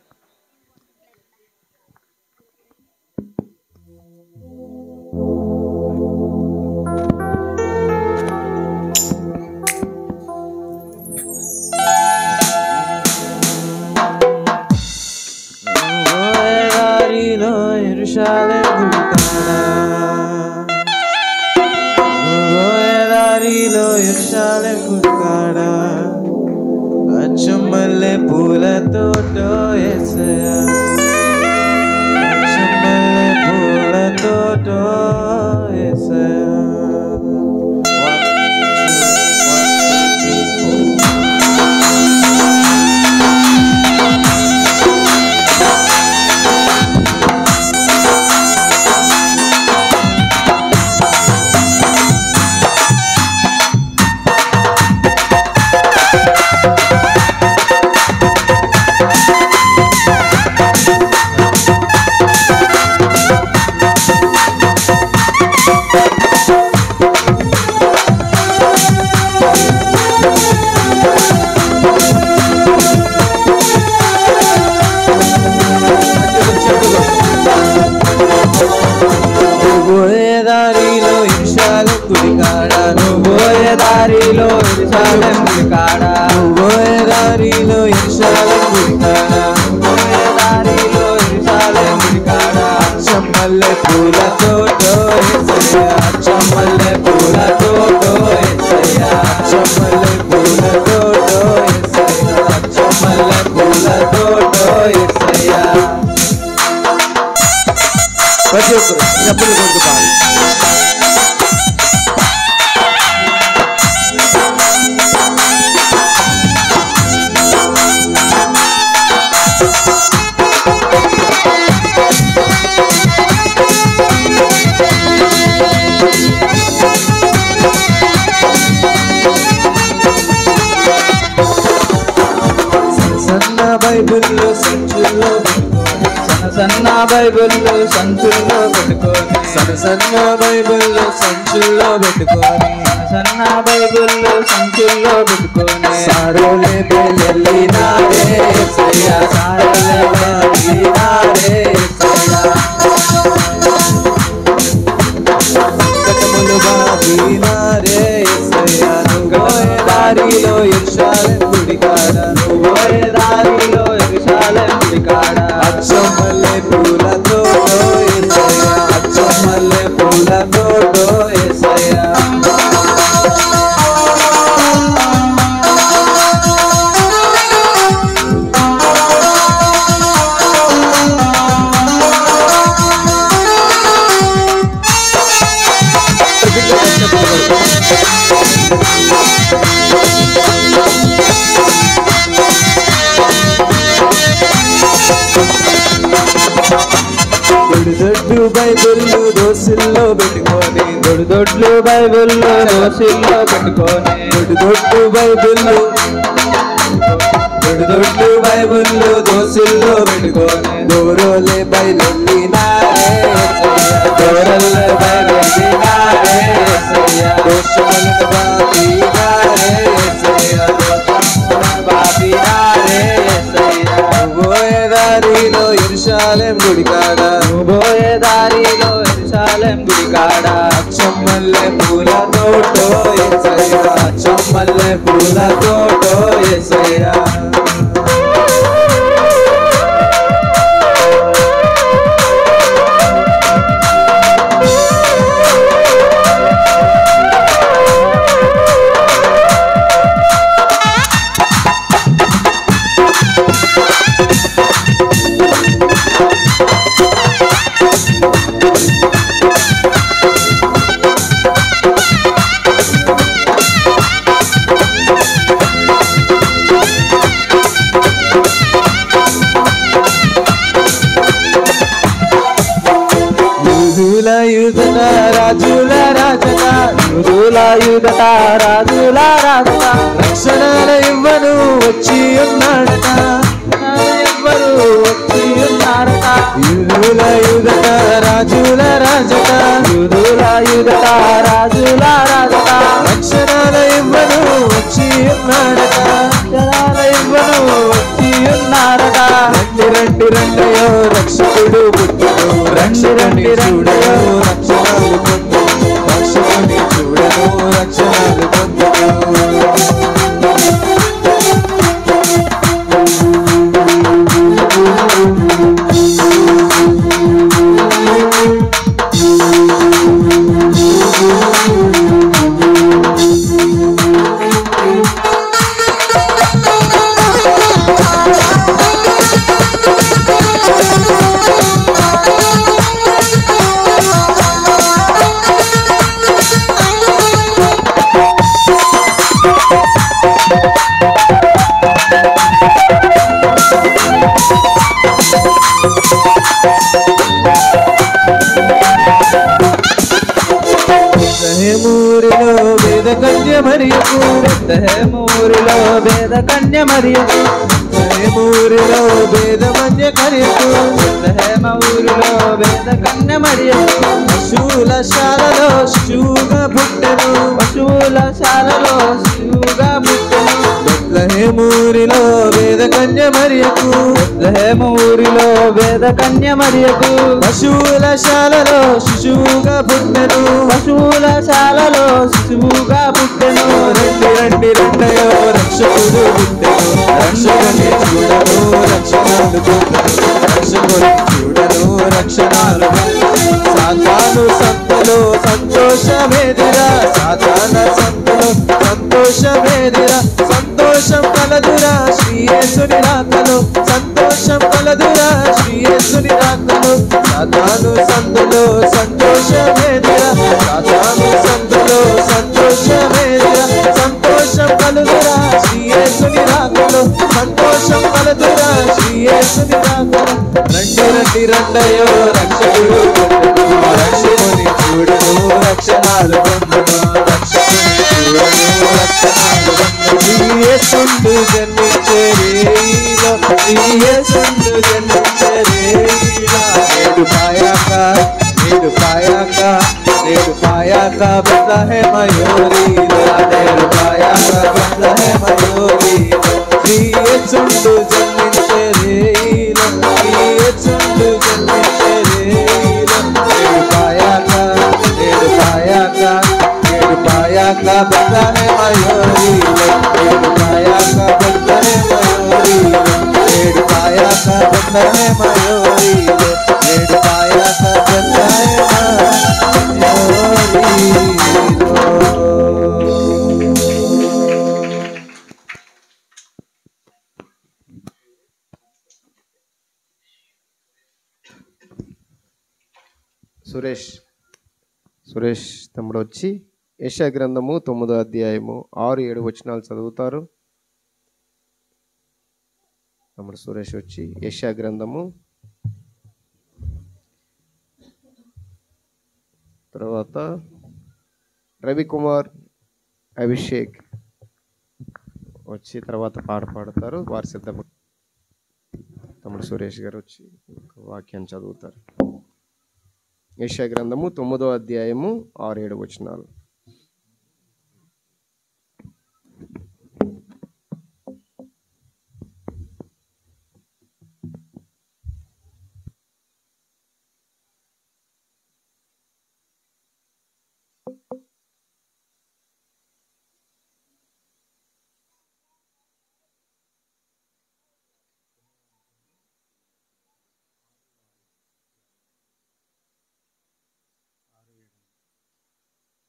అచ్చం మల్లె పూల తోట యేసయ్యా, అచ్చం మల్లె పూల తోట యేసయ్యా. దారిలో ఎరుషలేం గుడి కాడ నువ్వోయే దారిలో ఎరుషలేం గుడి కాడ నువ్వోయే దారిలో ఎరుషలేం గుడి కాడ అచ్చమల్లె పూల తోటో యేసయ్యా అచ్చమల్లె పూల తోటో యేసయ్యా అచ్చమల్లె పూల తోటో యేసయ్యా అచ్చమల్లె పూల తోటో యేసయ్యా. ప్రతి ఒక్కరు చెప్పులు కొడుతూ పాడు. సన్న బైబిల్లో సంచుల్లో సన్న బైబిల్లో సంచుల్లో పెట్టుకొని సన్న బైబిల్లో సంచుల్లో పెట్టుకొని సన్న బైబిల్లో సంచుల్లో పెట్టుకొని సారోలే బయలెల్లినారే యేసయ్యా సారోలే బయలెల్లినారే యేసయ్యా కటములు బాగినారే యేసయ్యా నువ్వోయే దారిలో ఎరుషలేం గుడి కాడ నువ్వోయే దారిలో ఎరుషలేం గుడి కాడ అచ్చమల్లె పూల తోటో యేసయ్యా అచ్చమల్లె పూల తోటో యేసయ్యా దొడ్డు బైబిళ్ళు దోసిల్లో పెట్టుకొని దొడ్లు బైబిల్లో దోసిల్లో పెట్టుకొని దొడ్డు బైబిళ్ళు బైబిళ్ళు దోసిల్లో పెట్టుకొని దూరోలే బయలెల్లినారే యేసయ్యా దూరల్లే బయలెల్లినారే యేసయ్యా దోషములను బాపినారే యేసయ్యా బాపినారే యేసయ్యా నువ్వోయే దారిలో ఎరుషలేం గుడి కాడ నువ్వోయే దారిలో ఎరుషలేం గుడి కాడ అచ్చమల్లె పూల తోటో యేసయ్యా అచ్చమల్లె పూల తోటో యేసయ్యా యుధుల రాజుల రాజట యుధుల యుధట రాజుల రాజట రక్షణల ఇవ్వను వచ్చి ఉన్నాడట ఎవ్వరు వచ్చి ఉన్నారట యుధుల యుధట రాజుల రాజట యుధుల యుధట రాజుల రాజట రక్షణల ఇవ్వను వచ్చి ఉన్నాడట రక్షణల ఇవ్వను వచ్చి ఉన్నారట రండి రండి రండయో రక్షకుడు పుట్టును రండి చూడను రక్షణలు పొందును రక్షకుని చూడను రక్షణలు పొందును బెత్లెహేమురిలో వేద కన్య మరియకు బెత్లెహేమురిలో వేద కన్య మరియకు బెత్లెహేమురిలో వేద కన్య కరియకు బెత్లెహేమురిలో వేద కన్య మరియకు పశువుల శాలలో శిశువుగా పుట్టెను పశువుల శాలలో శిశువుగా పుట్టెను బెత్లెహేము ఊరిలో వేద కన్య మరియకు బెత్లెహేము ఊరిలో వేద కన్య మరియకు పశువుల శాలలో శిశువుగా పుట్టెను పశువుల శాలలో శిశువుగా పుట్టెను రండి రండి రండయో రక్షకుడు పుట్టెను రక్షకుని చూడను రక్షణాలు పొందెను రక్షకుని చూడను రక్షణాలు సాతాను సంతలో సంతోషమేదిరా సాతాన సంతలో సంతోషమేదిరా సంతోషం కలదురా శ్రీయేసుని రాకలో సంతోషం కలదురా శ్రీయేసుని రాకలో సాతాను సంతలో సంతోషమేదిరా సాతాను సంతలో సంతోషమేదిరా సంతోషం కలుదురా శ్రీయేసుని రాకలో సంతోషం కలదురా శ్రీయేసుని రాకలో రండి రండి రండయో రక్షకుడు రక్షకుని చూడను రక్షణాలు పొందును రక్షకుని చూడను రక్షణాలు పొందును యేసుండు జన్మించే రేయిలో యేసుండు జన్మించే రేయిలో నేడు పాయాక నేడు పాయాక నేడు పాయాక బెత్లెహేమ యూరిలో నేడు పాయాక బెత్లెహేమ యూరిలో యేసుండు జన్మించే రేయిలో యేసుండు జన్మించే రేయిలో నేడు పాయాక నేడు పాయాక నేడు పాయాక బెత్లెహేమ యూరిలో నేడు పాయాక బెత్లెహేమ యూరిలో నేడు పాయాక బెత్లెహేమ యూరిలో నేడు పాయాక బెత్లెహేమ సురేష్ తమ్ముడు వచ్చి యెషయా గ్రంథము 9వ అధ్యాయము 6-7 వచనాలు చదువుతారు. తమ్ముడు సురేష్ వచ్చి యెషయా గ్రంథము, తర్వాత రవికుమార్, అభిషేక్ వచ్చి తర్వాత పాట పాడతారు. వారి సిద్ధపడు. తమ్ముడు సురేష్ గారు వచ్చి వాక్యాన్ని చదువుతారు. యెషయా గ్రంథము 9వ అధ్యాయము 6-7 వచనాలు.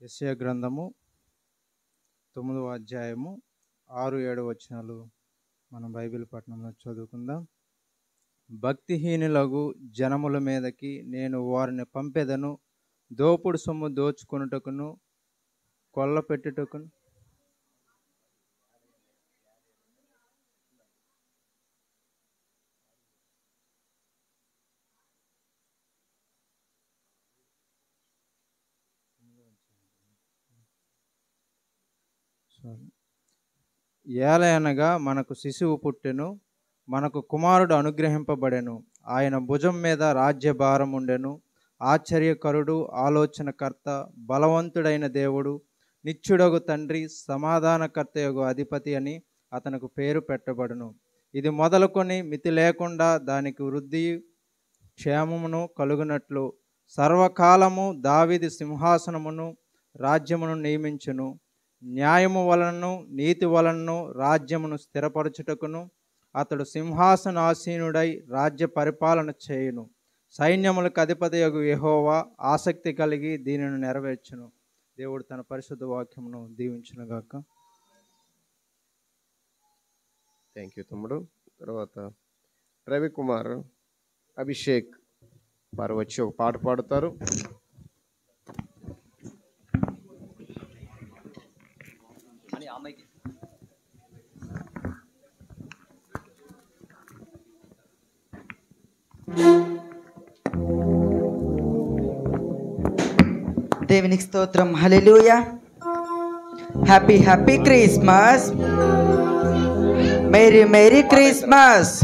యెషయా గ్రంథము 9వ అధ్యాయము 6-7 వచనాలు మనం బైబిల్ పట్టణంలో చదువుకుందాం. భక్తిహీనులగు జనముల మీదకి నేను వారిని పంపెదను, దోపుడు సొమ్ము దోచుకొనుటకును కొల్ల పెట్టుటకును ఏలయనగా మనకు శిశువు పుట్టెను, మనకు కుమారుడు అనుగ్రహింపబడెను, ఆయన భుజం మీద రాజ్యభారం ఉండెను. ఆశ్చర్యకరుడు, ఆలోచనకర్త, బలవంతుడైన దేవుడు, నిత్యుడగు తండ్రి, సమాధానకర్తయగు అధిపతి అని అతనికి పేరు పెట్టబడును. ఇది మొదలుకొని మితి లేకుండా దానికి వృద్ధి క్షేమమును కలుగునట్లు సర్వకాలము దావీదు సింహాసనమును రాజ్యమును నియమించును. న్యాయము వలనను నీతి వలనను రాజ్యమును స్థిరపరచుటకును అతడు సింహాసనాసీనుడై రాజ్య పరిపాలన చేయును. సైన్యములకు అధిపతియగు యెహోవా ఆసక్తి కలిగి దీనిని నెరవేర్చును. దేవుడు తన పరిశుద్ధ వాక్యమును దీవించునుగాక. థ్యాంక్ యూ తమ్ముడు. తర్వాత రవికుమార్, అభిషేక్ వారు వచ్చి ఒక పాట పాడుతారు. దేవునికి స్తోత్రం. Hallelujah. Happy happy Christmas. Merry merry Christmas.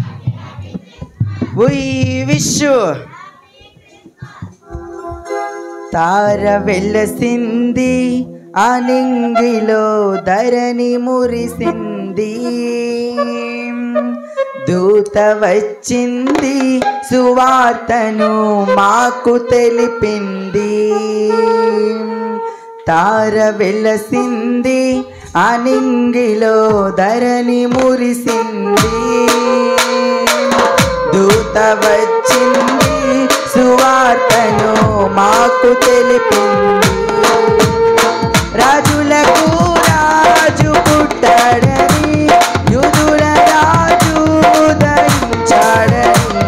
We wish you. తార వెలసింది ఆనింగిలో ధరణి మురిసింది. వచ్చింది దూత వచ్చింది సువార్తను మాకు తెలిపింది తార వెలసింది అనింగిలో ధరణి మురిసింది దూత వచ్చింది సువార్తను మాకు తెలిపింది రాజులకు రాజు పుట్టాడని యూదుల రాజు ధరించాడని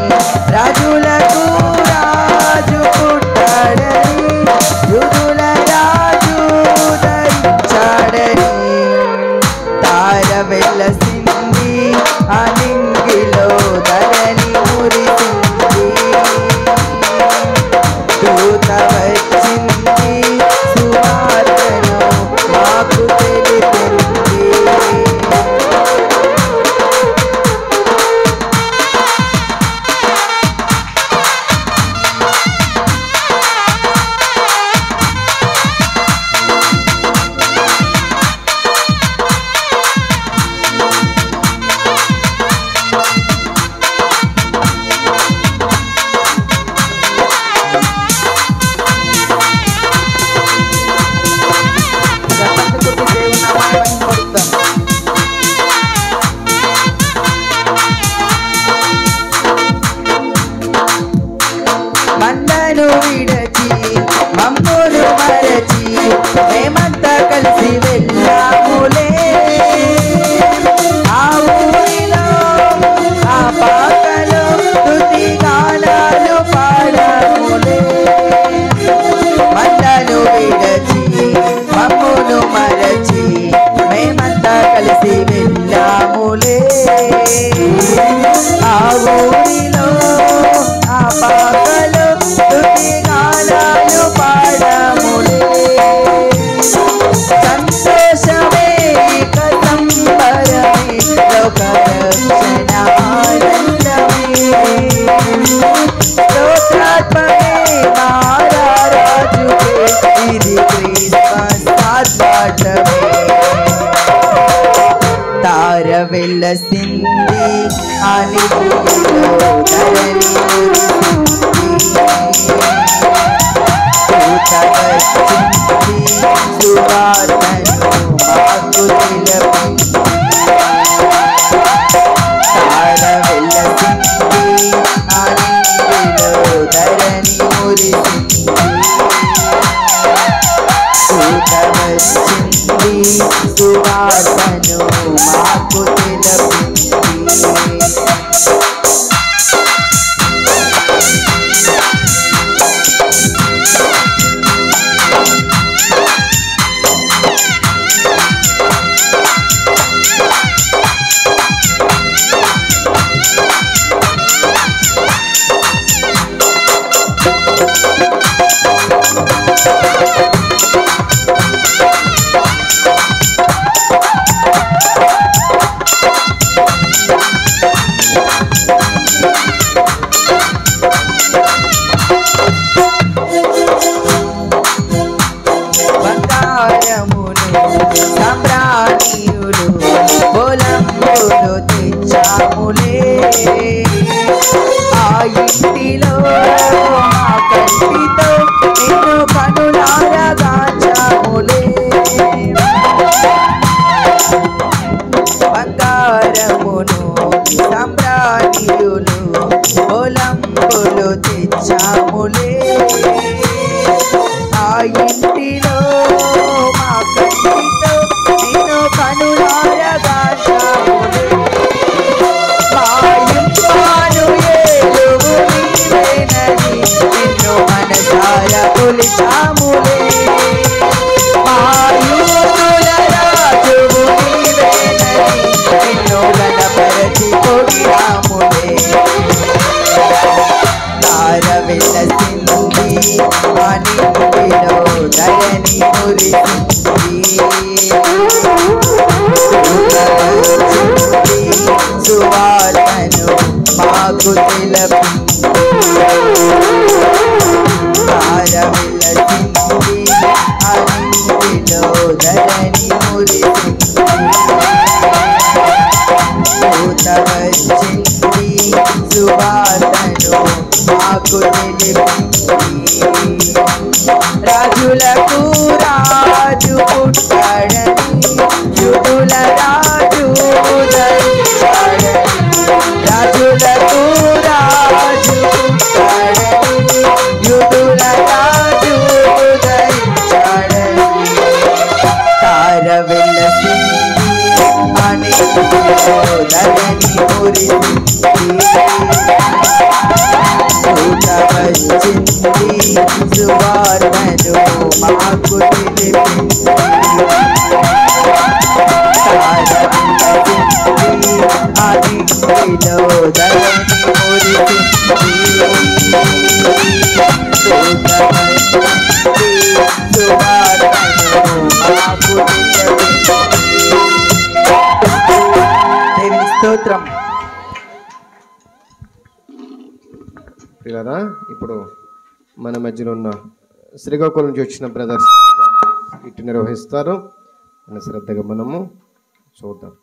రాజులకు రాజు పుట్టాడని యూదుల రాజు ధరించాడని తార వెలసింది అనింగిలో ధరణి మురిసింది దూత వచ్చింది సువార్తను మాకు తెలిపింది మందను విడచి మమ్మును మరచి మేమంతా కలిసి వెళ్ళాములే ఆ ఊరిలో ఆ పాకలో స్తుతి గానాలు పాడాములే మందను విడచి మమ్మును మరచి మేమంతా కలిసి వెళ్ళాములే ఆ ఊరిలో ఆ పాకలో స్తుతి గానాలు పాడాములే సంతోషమే ఇక సంబరమే లోక రక్షణ ఆనందమే స్తోత్రాత్మమే మారారాజుకే ఇది క్రిస్మస్ ఆర్భాటమే తార వెలసింది అనింగిలో ధరణి దూత వచ్చింది సువార్తను మాకు తెలిపింది తార వెలసింది అనింగిలో ధరణి మురిసింది దూత వచ్చింది సువార్తను మాకు తెలిపింది సామ్రాణీయులు పొలంబులు తెచ్చాములే ఆ ఇంటిలో మా కంటితో నిన్ను కనులారగాచాములే బంగారమును సామ్రాణీయులు పొలంబులు తెచ్చాములే ఆ ఇంటిలో మా కంటితో నిన్ను కనులారగాచాములే మాయింపానుయేలువు నీవేనని నిన్ను మనసారా కొలిచాములే మాయూతుల రాజువు నీవేనని నిన్ను గణపరచి పొగిడాములే తార వెలసింది అనింగిలో ధరణి మురిసింది సువార్తను మాకు తెలిపింది తార వెలసింది అనింగిలో ధరణి మురిసింది దూత వచ్చింది సువార్తను మాకు తెలిపింది రాజులకు రాజు పుట్టాడని యుదుల రాజు ధరించాడని రాజులకు రాజు పుట్టాడని యుదుల రాజు ధరించాడని తార వెలసింది అని ధరణి మురిసింది దూత వచ్చింది సువార్తను మాకు తెలిపింది తార వెలసింది అని ధరణి మురిసింది దూత వచ్చింది సువార్తను మాకు తెలిపింది. దేవుని స్తోత్రం. పిల్లరా ఇప్పుడు మన మధ్యలో ఉన్న శ్రీకాకుళం నుంచి వచ్చిన బ్రదర్స్ ఇటు నిర్వహిస్తారు. మన శ్రద్ధగా మనము చూద్దాం.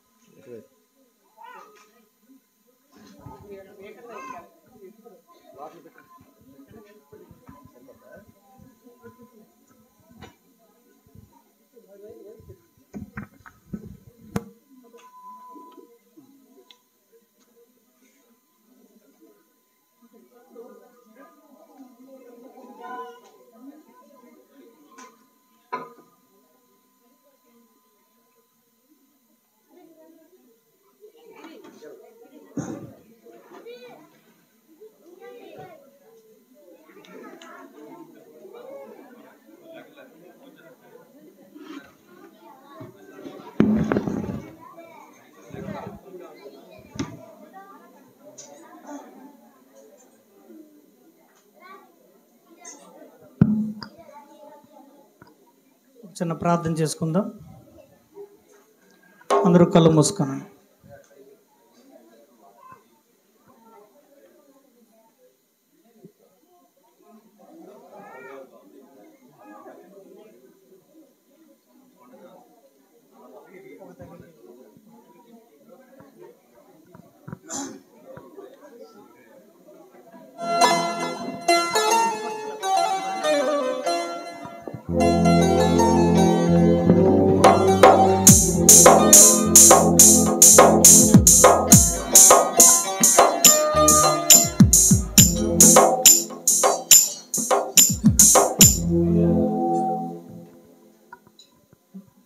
చిన్న ప్రార్థన చేసుకుందాం. అందరూ కళ్ళు మూసుకున్నాను.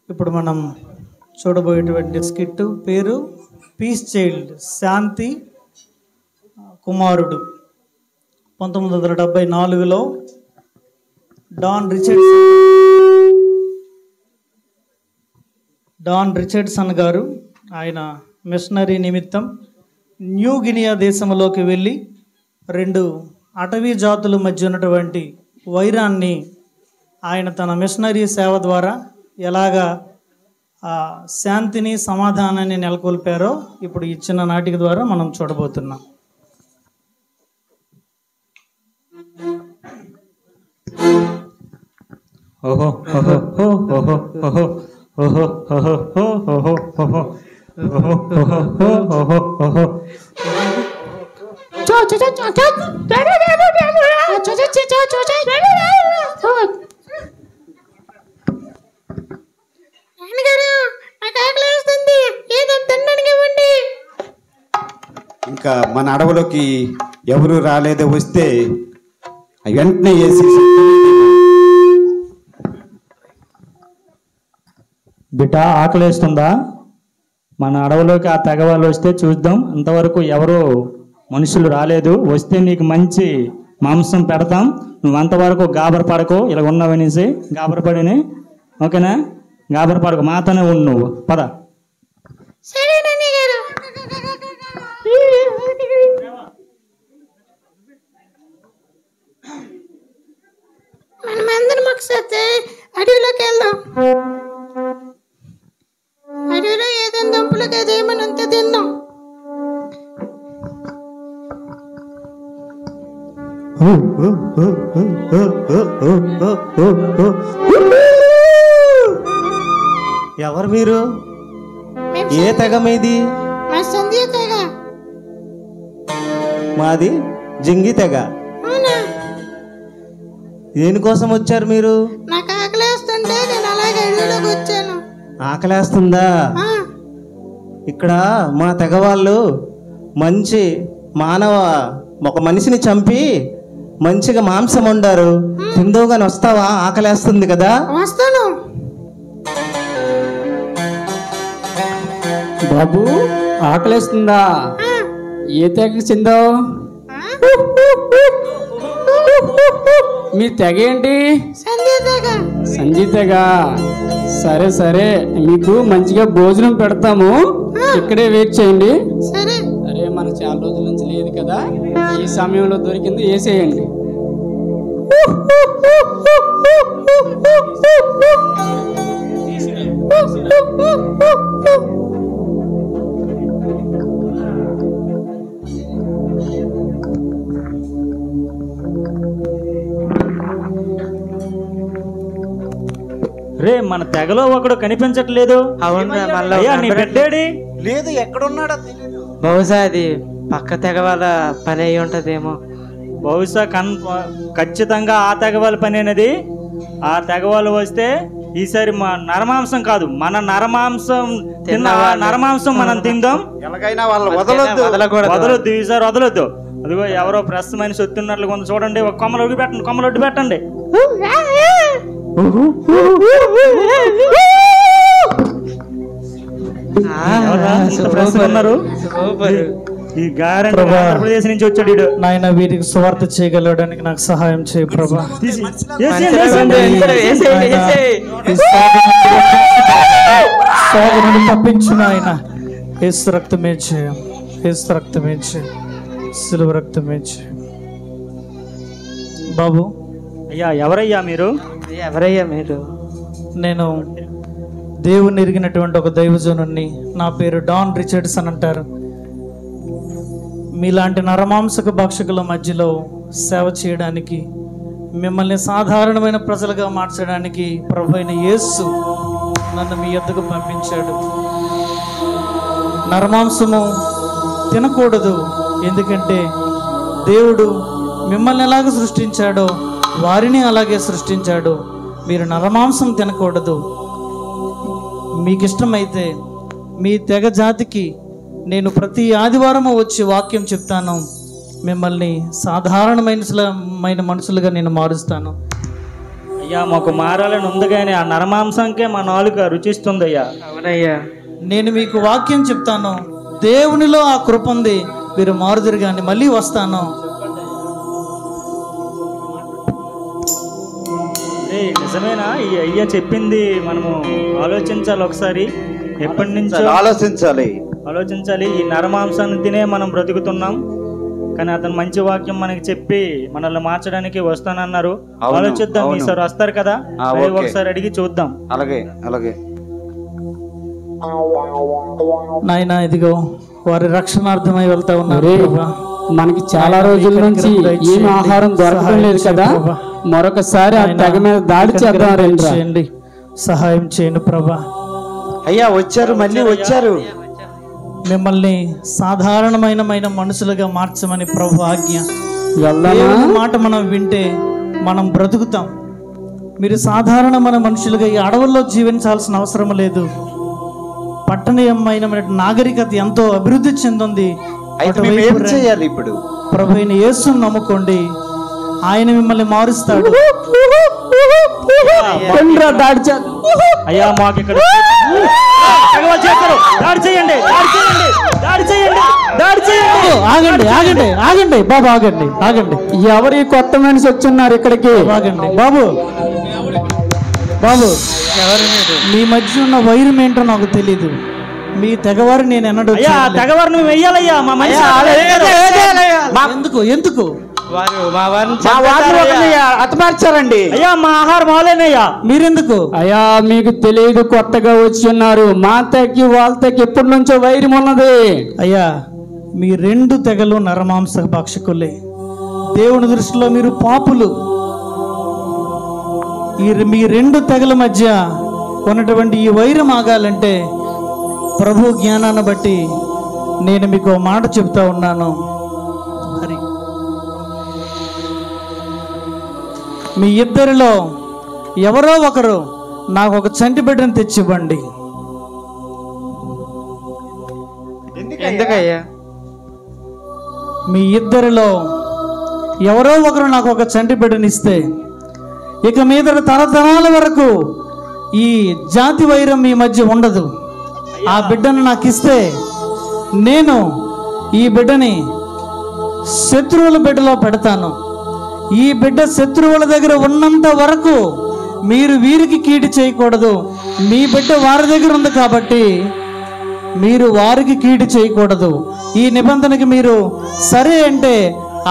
ఇప్పుడు మనం చూడబోయేటువంటి స్కిట్ పేరు పీస్ చైల్డ్, శాంతి కుమారుడు. 1974లో డాన్ రిచర్డ్సన్ గారు ఆయన మిషనరీ నిమిత్తం న్యూ గినియా దేశంలోకి వెళ్ళి 2 అటవీ జాతుల మధ్య ఉన్నటువంటి వైరాన్ని ఆయన తన మిషనరీ సేవ ద్వారా ఎలాగా శాంతిని సమాధానాన్ని నెలకొల్పారో ఇప్పుడు ఈ చిన్న నాటిక ద్వారా మనం చూడబోతున్నాం. ఓహో ఓహో ఓహో ఓహో ఓహో ఓహో ఓహో ఓహో ఓహో ఓహో ఇంకా మన అడవులోకి ఎవరు రాలేదో వస్తే వెంటనే వేసి బిడ్డ ఆకలేస్తుందా? మన అడవిలోకి ఆ తెగ వాళ్ళు వస్తే చూద్దాం. అంతవరకు ఎవరు మనుషులు రాలేదు. వస్తే నీకు మంచి మాంసం పెడతాం. నువ్వు అంతవరకు గాబరపడకు. ఇలా ఉన్నావనేసి గాబరపడిని, ఓకేనా? గాబరపడకు, మాతోనే ఉండు నువ్వు. పద. మనమందరం ఒకసారి అడవిలోకి వెళ్దాం. అడవిలో ఏదైనా దుంపలకి అదేమనంత తిందాం. ఎవరు మీరు? ఏ తెగ మీది? మా సంధ్య తెగ. మాది జింగి తెగ. అవునా? దేనికోసం వచ్చారు మీరు? నాకు ఆకలేస్తుంటే నేను అలాగే ఇళ్ళలోకి వచ్చాను. ఆకలేస్తుందా? ఇక్కడ మా తెగ వాళ్ళు మంచి ఒక మనిషిని చంపి మంచిగా మాంసం వండారు. తిందోగాని వస్తావా? ఆకలేస్తుంది కదా. వస్తాను. బాబు ఆకలేస్తుందా? ఏ తెగకి చెందావు? మీ తెగ ఏంటి? సంజీ తెగ. సరే సరే, మీకు మంచిగా భోజనం పెడతాము, ఇక్కడే వెయిట్ చేయండి. అరే మన చాలా రోజుల నుంచి లేదు కదా, ఈ సమయంలో దొరికింది వేసేయండి. రే మన తెగలో ఒకడు కనిపించట్లేదు. అయ్యా నీ బిడ్డేడి? లేదు, ఎక్కడున్నాడో తెలియదు. బహుశా అది పక్క తెగ వాళ్ళ పని అయి ఉంటదేమో. బహుశా ఖచ్చితంగా ఆ తెగ వాళ్ళ పని అనేది. ఆ తెగ వాళ్ళు వస్తే ఈసారి మా నరమాంసం కాదు, మన నరమాంసం నరమాంసం మనం తిందాం. ఎలాగైనా వాళ్ళు వదలొద్దు, ఈసారి వదలొద్దు. అదిగో ఎవరో ప్రెస్ మనిషి వస్తున్నట్లు కొంత చూడండి. ఒక కొమ్మలొడ్డు పెట్టండి, కొమ్మలొడ్డు పెట్టండి. ఈ గ్యారెంటీ ఆంధ్రప్రదేశ్ నుంచి వచ్చాడు నాయన. వీరికి సువార్త చేయగలడానికి నాకు సహాయం చేయ ప్రభా. నుండి తప్పించిన ఆయన యేసు రక్తమే చేయం, యేసు రక్తమే చేయం, సిలువ రక్తమే చేయం. బాబు అయ్యా ఎవరయ్యా మీరు? ఎవరయ్యా మీరు? నేను దేవుని ఎరిగినటువంటి ఒక దైవజనుణ్ణి. నా పేరు డాన్ రిచర్డ్సన్ అంటారు. మీలాంటి నరమాంసక భక్షకుల మధ్యలో సేవ చేయడానికి, మిమ్మల్ని సాధారణమైన ప్రజలుగా మార్చడానికి ప్రభువైన యేసు నన్ను మీ యొద్దకు పంపించాడు. నరమాంసము తినకూడదు, ఎందుకంటే దేవుడు మిమ్మల్ని ఎలాగ సృష్టించాడో వారిని అలాగే సృష్టించాడు. మీరు నరమాంసం తినకూడదు. మీకు ఇష్టమైతే మీ తెగ జాతికి నేను ప్రతి ఆదివారము వచ్చి వాక్యం చెప్తాను. మిమ్మల్ని సాధారణమైన మనుషులుగా నేను మారుస్తాను. అయ్యా మాకు మారాలని ఉంది, కానీ ఆ నరమాంసంకే మా నాలుక రుచిస్తుందయ్యా. అవునయ్యా. నేను మీకు వాక్యం చెప్తాను, దేవునిలో ఆ కృప ఉంది, మీరు మారుదురు కానీ మళ్ళీ వస్తాను. నిజమేనా ఈ అయ్యా చెప్పింది? మనము ఆలోచించాలి ఒకసారి. ఎప్పటి నుంచో ఆలోచించాలి. ఈ నరమాంసాన్ని తినే మనం బ్రతుకుతున్నాం, కానీ అతను మంచి వాక్యం మనకి చెప్పి మనల్ని మార్చడానికి వస్తానన్నారు. ఆలోచిద్దాం. ఈసారి వస్తారు కదా, ఒకసారి అడిగి చూద్దాం. అలాగే అలాగే. నాయన ఇదిగో వారి రక్షణార్థమై వెళ్తా ఉన్నారు. మనకి చాలా రోజుల నుంచి ఏం ఆహారం దొరకడం లేదు కదా, మరొకసారి ఆ తెగ మీద దాడి చేద్దాం. సహాయం చేయండి ప్రభా. అయ్యా వచ్చారు, మళ్ళీ వచ్చారు. మిమ్మల్ని సాధారణమైన మనుషులుగా మార్చమని ప్రభు ఆజ్ఞ. మాట మనం వింటే మనం బ్రతుకుతాం. మీరు సాధారణమైన మనుషులుగా ఈ అడవుల్లో జీవించాల్సిన అవసరం లేదు. పట్టణీయమైన నాగరికత ఎంతో అభివృద్ధి చెందింది. ఇప్పుడు ప్రభు అయిన యేసుని నమ్ముకోండి, ఆయన మిమ్మల్ని మారుస్తాడు. అయ్యా మాకు ఇక్కడ ఆగండి ఆగండి ఆగండి బాబు, ఆగండి ఆగండి. ఎవరి కొత్త మనిషి వచ్చున్నారు ఇక్కడికి? ఆగండి బాబు. బాబు మీ మధ్య ఉన్న వైరం ఏంటో నాకు తెలీదు. మీ తెగవారు నేను ఎన్నడూ తెగవారు నువ్వు వెయ్యాలయ్యా. మా మనిషి ఎందుకు ఎందుకు హతమార్చారండి అయ్యా. మా ఆహారం వాళ్ళేనయ్యా. మీరెందుకు? అయ్యా మీకు తెలియదు, కొత్తగా వచ్చి ఉన్నారు. మా తెగకి వాళ్ళ తెగకి ఎప్పటి నుంచో వైరం ఉన్నది. అయ్యా మీ రెండు తెగలు నరమాంస భక్షకులే. దేవుని దృష్టిలో మీరు పాపులు. మీ రెండు తెగల మధ్య ఉన్నటువంటి ఈ వైరం ఆగాలంటే ప్రభు జ్ఞానాన్ని బట్టి నేను మీకు ఒక మాట చెప్తా ఉన్నాను. మరి మీ ఇద్దరిలో ఎవరో ఒకరు నాకు ఒక చంటి బిడ్డను తెచ్చివ్వండి. ఎందుకయ్యా? మీ ఇద్దరిలో ఎవరో ఒకరు నాకు ఒక చంటి బిడ్డనిస్తే ఇక మీద తరతరాల వరకు ఈ జాతి వైరం మీ మధ్య ఉండదు. ఆ బిడ్డను నాకు ఇస్తే నేను ఈ బిడ్డని శత్రువుల బిడ్డలో పెడతాను. ఈ బిడ్డ శత్రువుల దగ్గర ఉన్నంత వరకు మీరు వీరికి కీడు చేయకూడదు. మీ బిడ్డ వారి దగ్గర ఉంది కాబట్టి మీరు వారికి కీడు చేయకూడదు. ఈ నిబంధనకి మీరు సరే అంటే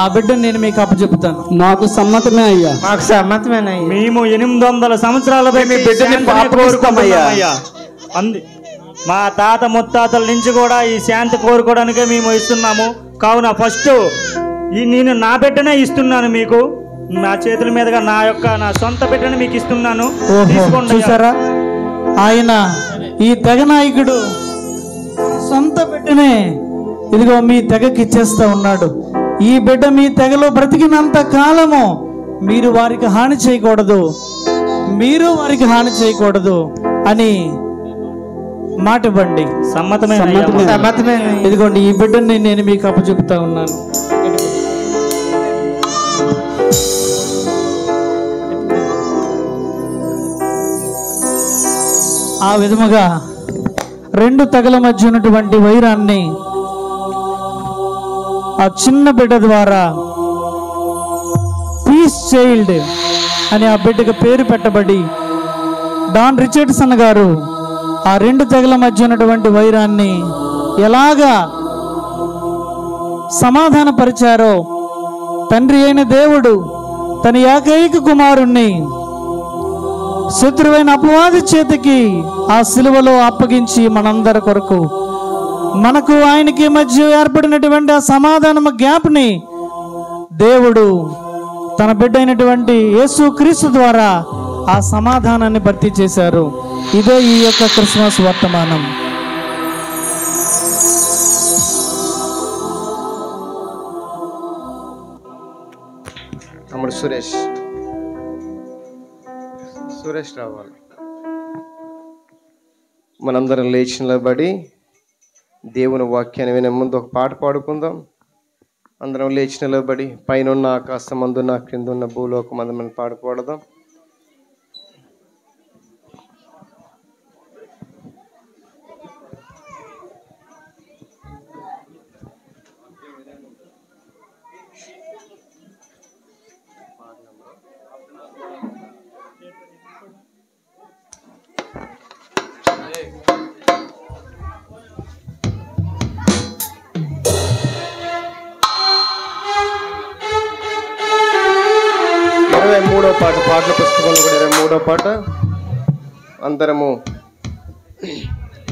ఆ బిడ్డను నేను మీకు అప్పచెప్తాను. నాకు సమ్మతమే అయ్యా. మాకు సమ్మతమేనయ్యా. మేము 800 సంవత్సరాల మీ బిడ్డని కోరుకోమయ్యా. మా తాత ముత్తాతల నుంచి కూడా ఈ శాంతి కోరుకోవడానికే మేము ఇస్తున్నాము. కావున ఫస్ట్ నేను నా బిడ్డనే ఇస్తున్నాను మీకు. నా చేతుల మీదుగా నా సొంత బిడ్డని మీకు ఇస్తున్నాను. తీసుకోండి. చూసారా, ఆయన ఈ తెగ నాయకుడు సొంత బిడ్డనే ఇదిగో మీ తెగకి ఇచ్చేస్తా ఉన్నాడు. ఈ బిడ్డ మీ తెగలో బ్రతికినంత కాలము మీరు వారికి హాని చేయకూడదు, మీరు వారికి హాని చేయకూడదు అని మాట ఇవ్వండి. సమ్మతమే. ఇదిగోండి ఈ బిడ్డని నేను మీకు అప్పచెప్తా ఉన్నాను. ఆ విధముగా రెండు తెగల మధ్య ఉన్నటువంటి వైరాన్ని ఆ చిన్న బిడ్డ ద్వారా పీస్ చైల్డ్ అని ఆ బిడ్డకు పేరు పెట్టబడి డాన్ రిచర్డ్సన్ గారు ఆ రెండు తెగల మధ్య ఉన్నటువంటి వైరాన్ని ఎలాగా సమాధానపరిచారో, తండ్రి అయిన దేవుడు తన ఏకైక కుమారుణ్ణి శత్రువైన అపవాది చేతికి ఆ సిలువలో అప్పగించి మనందరి కొరకు మనకు ఆయనకి మధ్య ఏర్పడినటువంటి ఆ సమాధానము గ్యాప్ని దేవుడు తన బిడ్డ అయినటువంటి యేసు క్రీస్తు ద్వారా ఆ సమాధానాన్ని భర్తీ చేశారు. ఇదే ఈ యొక్క క్రిస్మస్ వర్తమానం. తమ్ముడు సురేష్ రావాలి. మనందరం లేచి నిలబడి దేవుని వాక్యాన్ని వినే ముందు ఒక పాట పాడుకుందాం. అందరం లేచి నిలబడి పైన ఆకాశం అందున్న క్రింద ఉన్న భూలోకం అందు మనం పాట పాడదాం. పాటల పుస్తకంలో కూడా 23వ పాట. అందరము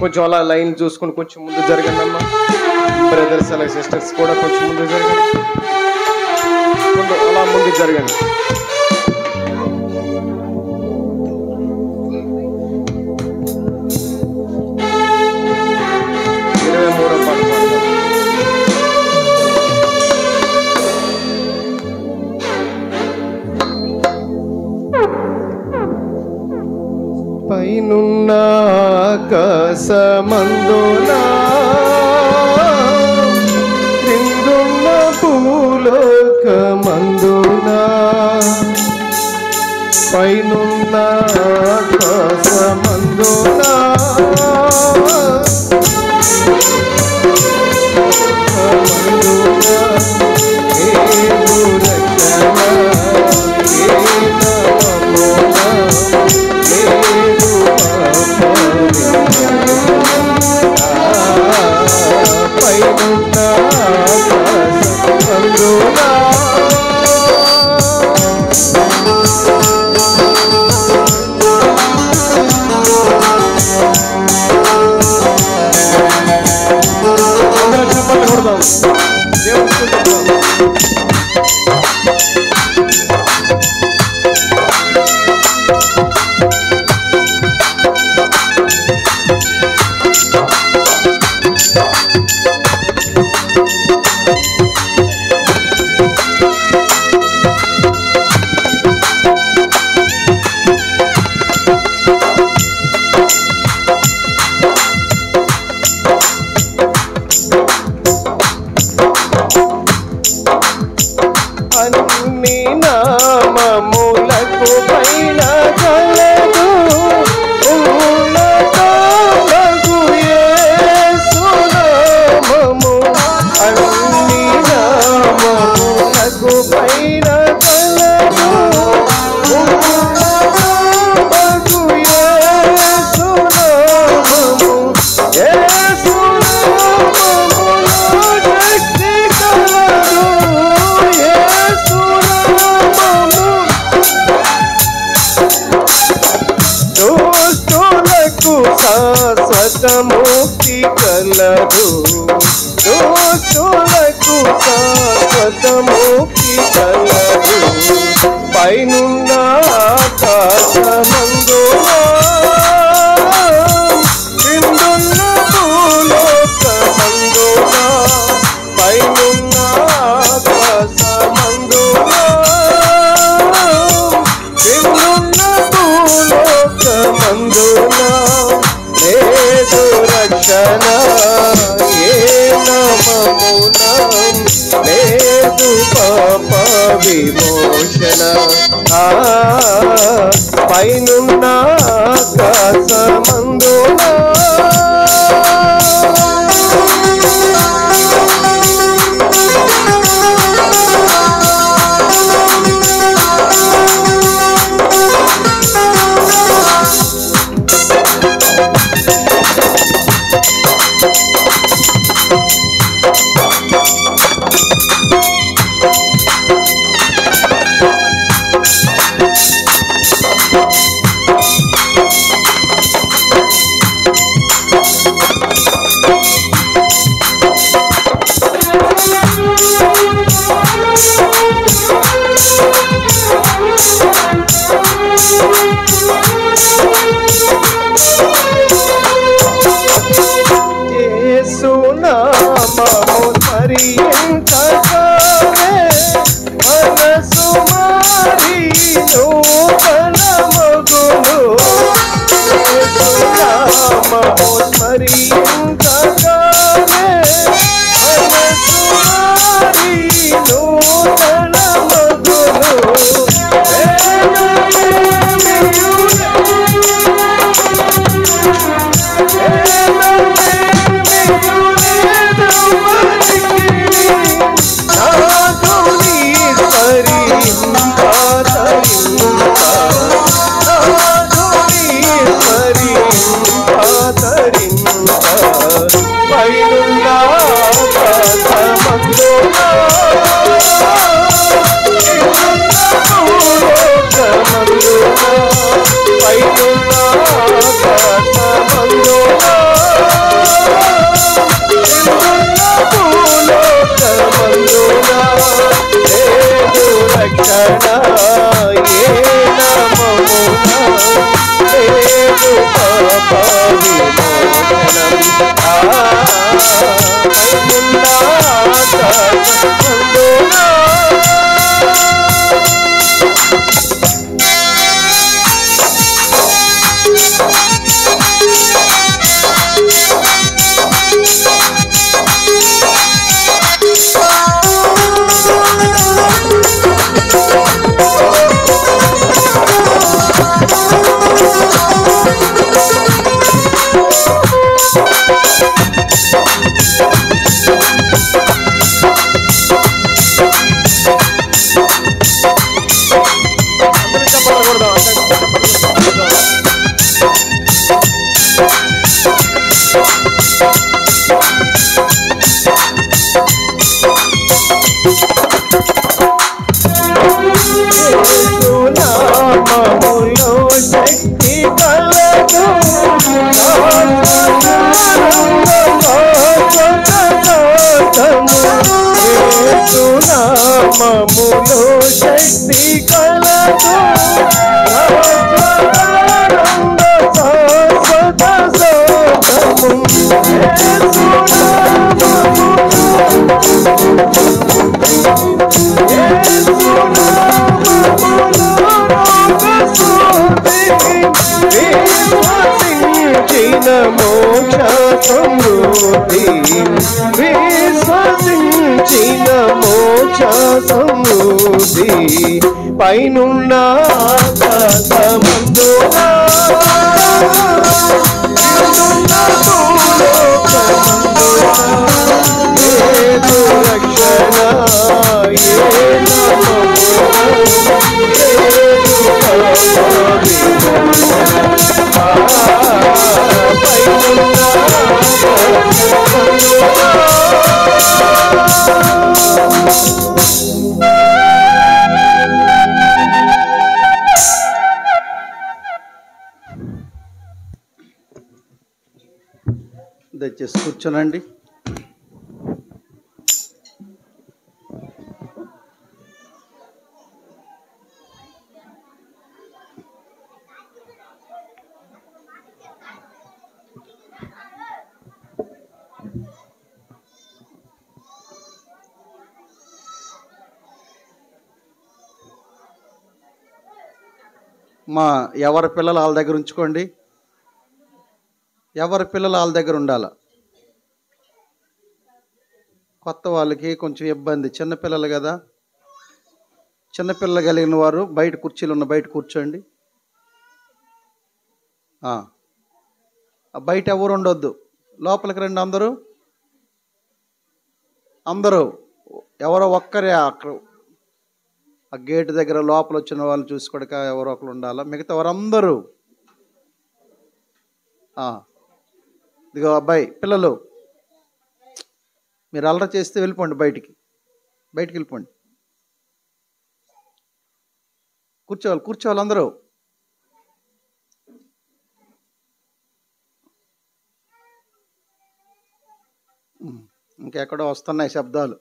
కొంచెం అలా లైన్ చూసుకొని కొంచెం ముందు జరగండి అమ్మా. బ్రదర్స్ అలాగే సిస్టర్స్ కూడా కొంచెం ముందు జరగండి, అలా ముందు జరగండి. పైనున్న ఆకాశమందునా క్రిందున్న భూలోకమందునా పైనున్న ఆకాశమందునా ముక్తి కలదు దోషులకు శాశ్వత ముక్తి కలదు పైనున్న ఆకాశమందున క్రిందున్న భూలోకమందున పైనున్న ఆకాశమందున క్రిందున్న భూలోకమందున లేదు రక్షణ ఏ నామమున లేదు పాప విమోచన పైనున్న ఆకాశమందున యేసునామము స్మరించగానే మనసు మారి నూతనమగును యేసునామము స్మరించగానే మనసు మారి నూతనమగును నామములో శక్తి కలదు శాశ్వత విశ్వసించిన మోక్ష సమృద్ధి విశ్వసించిన మోక్ష సమృద్ధి పైనున్న ఆకాశమందున ఏదు రక్షణ ఏ దయచేసి కూర్చోనండి. ఎవరి పిల్లలు వాళ్ళ దగ్గర ఉంచుకోండి. ఎవరి పిల్లలు వాళ్ళ దగ్గర ఉండాలి. కొత్త వాళ్ళకి కొంచెం ఇబ్బంది, చిన్నపిల్లలు కదా. చిన్నపిల్లలు కలిగిన వారు బయట కుర్చీలు ఉన్న బయట కూర్చోండి. బయట ఎవరు ఉండొద్దు, లోపలికి రండి అందరూ. అందరూ ఎవరో ఒక్కరే అక్కడ ఆ గేటు దగ్గర లోపల వచ్చిన వాళ్ళు చూసుకోడక ఎవరో ఒకరు ఉండాలా. మిగతా వారందరూ ఇదిగో అబ్బాయి పిల్లలు మీరు అల్లరి చేస్తే వెళ్ళిపోండి, బయటికి వెళ్ళిపోండి. కూర్చోవాలి అందరూ. ఇంకెక్కడో వస్తున్నాయి శబ్దాలు.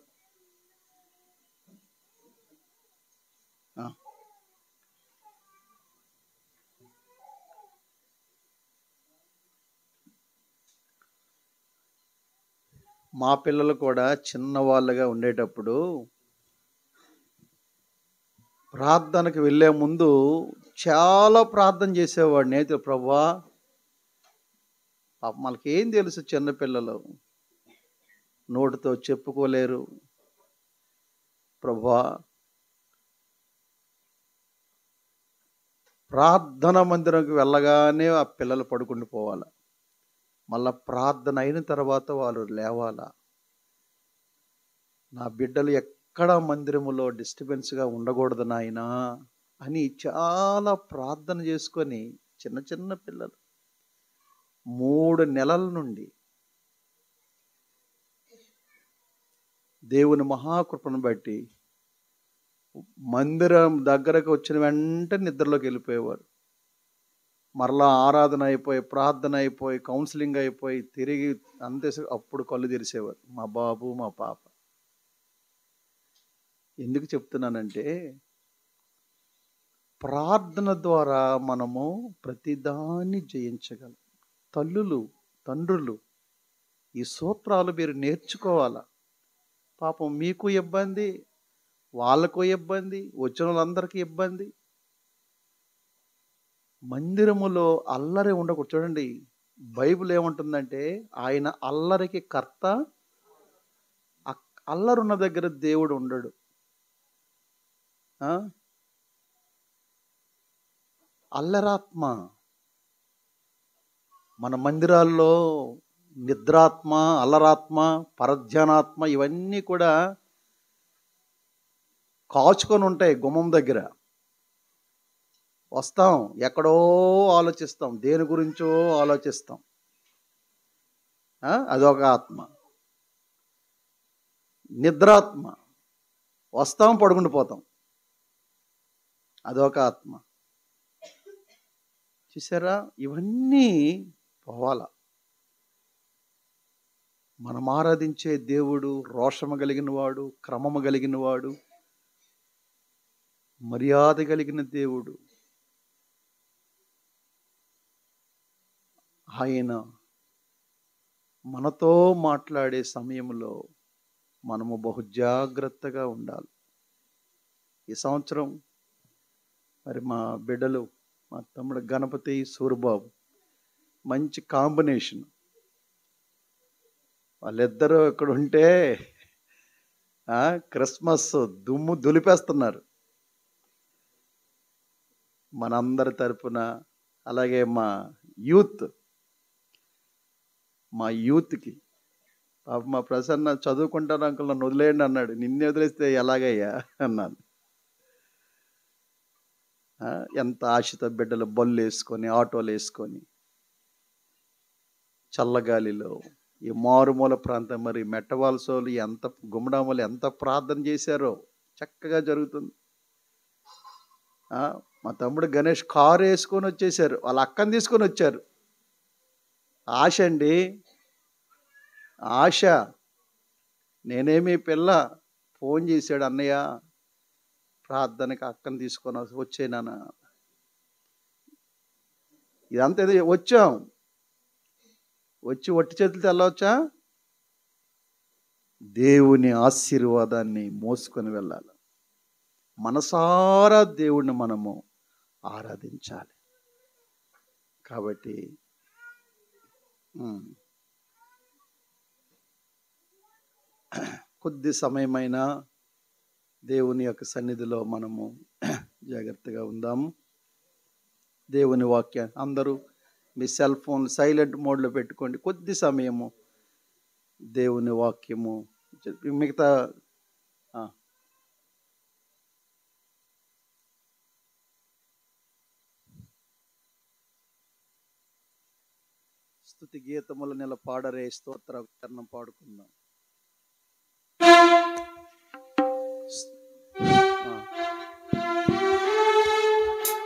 మా పిల్లలు కూడా చిన్నవాళ్ళుగా ఉండేటప్పుడు ప్రార్థనకు వెళ్ళే ముందు చాలా ప్రార్థన చేసేవాడిని. అయితే ప్రభువా, పాప మనకి ఏం తెలుసు, చిన్నపిల్లలు నోటితో చెప్పుకోలేరు. ప్రభువా, ప్రార్థన మందిరంకి వెళ్ళగానే ఆ పిల్లలు పడుకుండి పోవాలి. మళ్ళా ప్రార్థన అయిన తర్వాత వాళ్ళు లేవాలా. నా బిడ్డలు ఎక్కడ మందిరములో డిస్టర్బెన్స్గా ఉండకూడదు నాయనా అని చాలా ప్రార్థన చేసుకొని చిన్న చిన్న పిల్లలు 3 నెలల నుండి దేవుని మహాకృపను బట్టి మందిరం దగ్గరకు వచ్చిన వెంటనే నిద్రలోకి వెళ్ళిపోయేవారు. మరలా ఆరాధన అయిపోయి, ప్రార్థన అయిపోయి, కౌన్సిలింగ్ అయిపోయి తిరిగి అంతే అప్పుడు కళ్ళు తెరిసేవారు మా బాబు మా పాప. ఎందుకు చెప్తున్నానంటే, ప్రార్థన ద్వారా మనము ప్రతిదాన్ని జయించగలం. తల్లులు, తండ్రులు ఈ సూత్రాలు మీరు నేర్చుకోవాలా. పాపం మీకు ఇబ్బంది, వాళ్ళకు ఇబ్బంది, వచ్చిన వాళ్ళందరికీ ఇబ్బంది. మందిరములో అల్లరి ఉండకూడదు. చూడండి, బైబిల్ ఏమంటుందంటే ఆయన అల్లరికి కర్త. అల్లరున్న దగ్గర దేవుడు ఉండడు. అల్లరాత్మ మన మందిరాల్లో నిద్రాత్మ, అల్లరాత్మ, పరధ్యానాత్మ ఇవన్నీ కూడా కాచుకొని ఉంటాయి గుమ్మం దగ్గర. వస్తాం, ఎక్కడో ఆలోచిస్తాం, దేని గురించో ఆలోచిస్తాం. అదొక ఆత్మ. నిద్రాత్మ, వస్తాం పడుకుంటూ పోతాం, అదొక ఆత్మ. చూసారా, ఇవన్నీ పోవాలా. మనం ఆరాధించే దేవుడు రోషము కలిగిన వాడు, క్రమము కలిగిన వాడు, మర్యాద కలిగిన దేవుడు. ఆయన మనతో మాట్లాడే సమయంలో మనము బహు జాగ్రత్తగా ఉండాలి. ఈ సంవత్సరం మరి మా బిడ్డలు, మా తమ్ముడు గణపతి, సూరిబాబు మంచి కాంబినేషన్. వాళ్ళిద్దరూ ఇక్కడ ఉంటే క్రిస్మస్ దుమ్ము దులిపేస్తున్నారు. మనందరి తరపున, అలాగే మా యూత్కి పాప మా ప్రసన్న చదువుకుంటాను అంకుల్ నన్ను వదిలేయండి అన్నాడు. నిన్నే వదిలేస్తే ఎలాగయ్యా అన్నాను. ఎంత ఆశతో బిడ్డలు బళ్ళు వేసుకొని, ఆటోలు వేసుకొని చల్లగాలిలో ఈ మారుమూల ప్రాంతం, మరి మెట్టవాల్సోలు ఎంత, గుమ్మడామలు ఎంత ప్రార్థన చేశారో చక్కగా జరుగుతుంది. మా తమ్ముడు గణేష్ కారు వేసుకొని వచ్చేసారు, వాళ్ళ అక్కని తీసుకొని వచ్చారు. ఆశ అండి, ఆశ. నేనేమి పిల్ల ఫోన్ చేశాడు, అన్నయ్య ప్రార్థనకి అక్కని తీసుకొని వచ్చేనానా. ఇదంతా ఏదో వచ్చాం, వచ్చి ఒట్టి చేతులతో వెళ్ళవచ్చా? దేవుని ఆశీర్వాదాన్ని మోసుకొని వెళ్ళాలి. మనసారా దేవుణ్ణి మనము ఆరాధించాలి. కాబట్టి కొద్ది సమయమైనా దేవుని యొక్క సన్నిధిలో మనము జాగ్రత్తగా ఉందాము. దేవుని వాక్యాన్ని అందరూ మీ సెల్ ఫోన్ సైలెంట్ మోడ్లో పెట్టుకోండి. కొద్ది సమయము దేవుని వాక్యము మిగతా స్తుతి గీతముల నెల పాడరే స్తోత్ర కర్ణం పాడుకుందాం.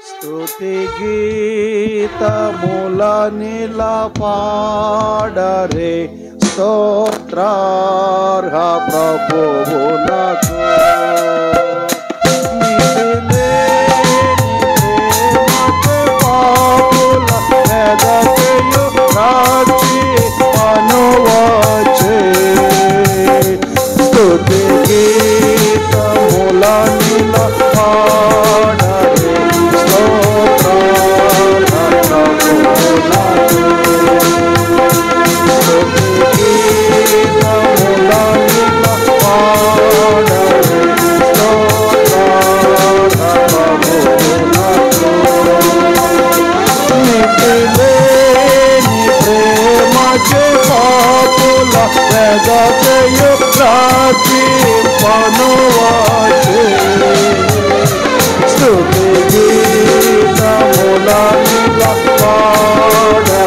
స్తుతి గీతముల నెల పాడరే స్తోత్రార్హ ప్రభువునకు. స్తుతి గీతముల నెల పాడరే స్తోత్రార్హ ప్రభువునకు. స్తుతి గీతముల నెల పాడరే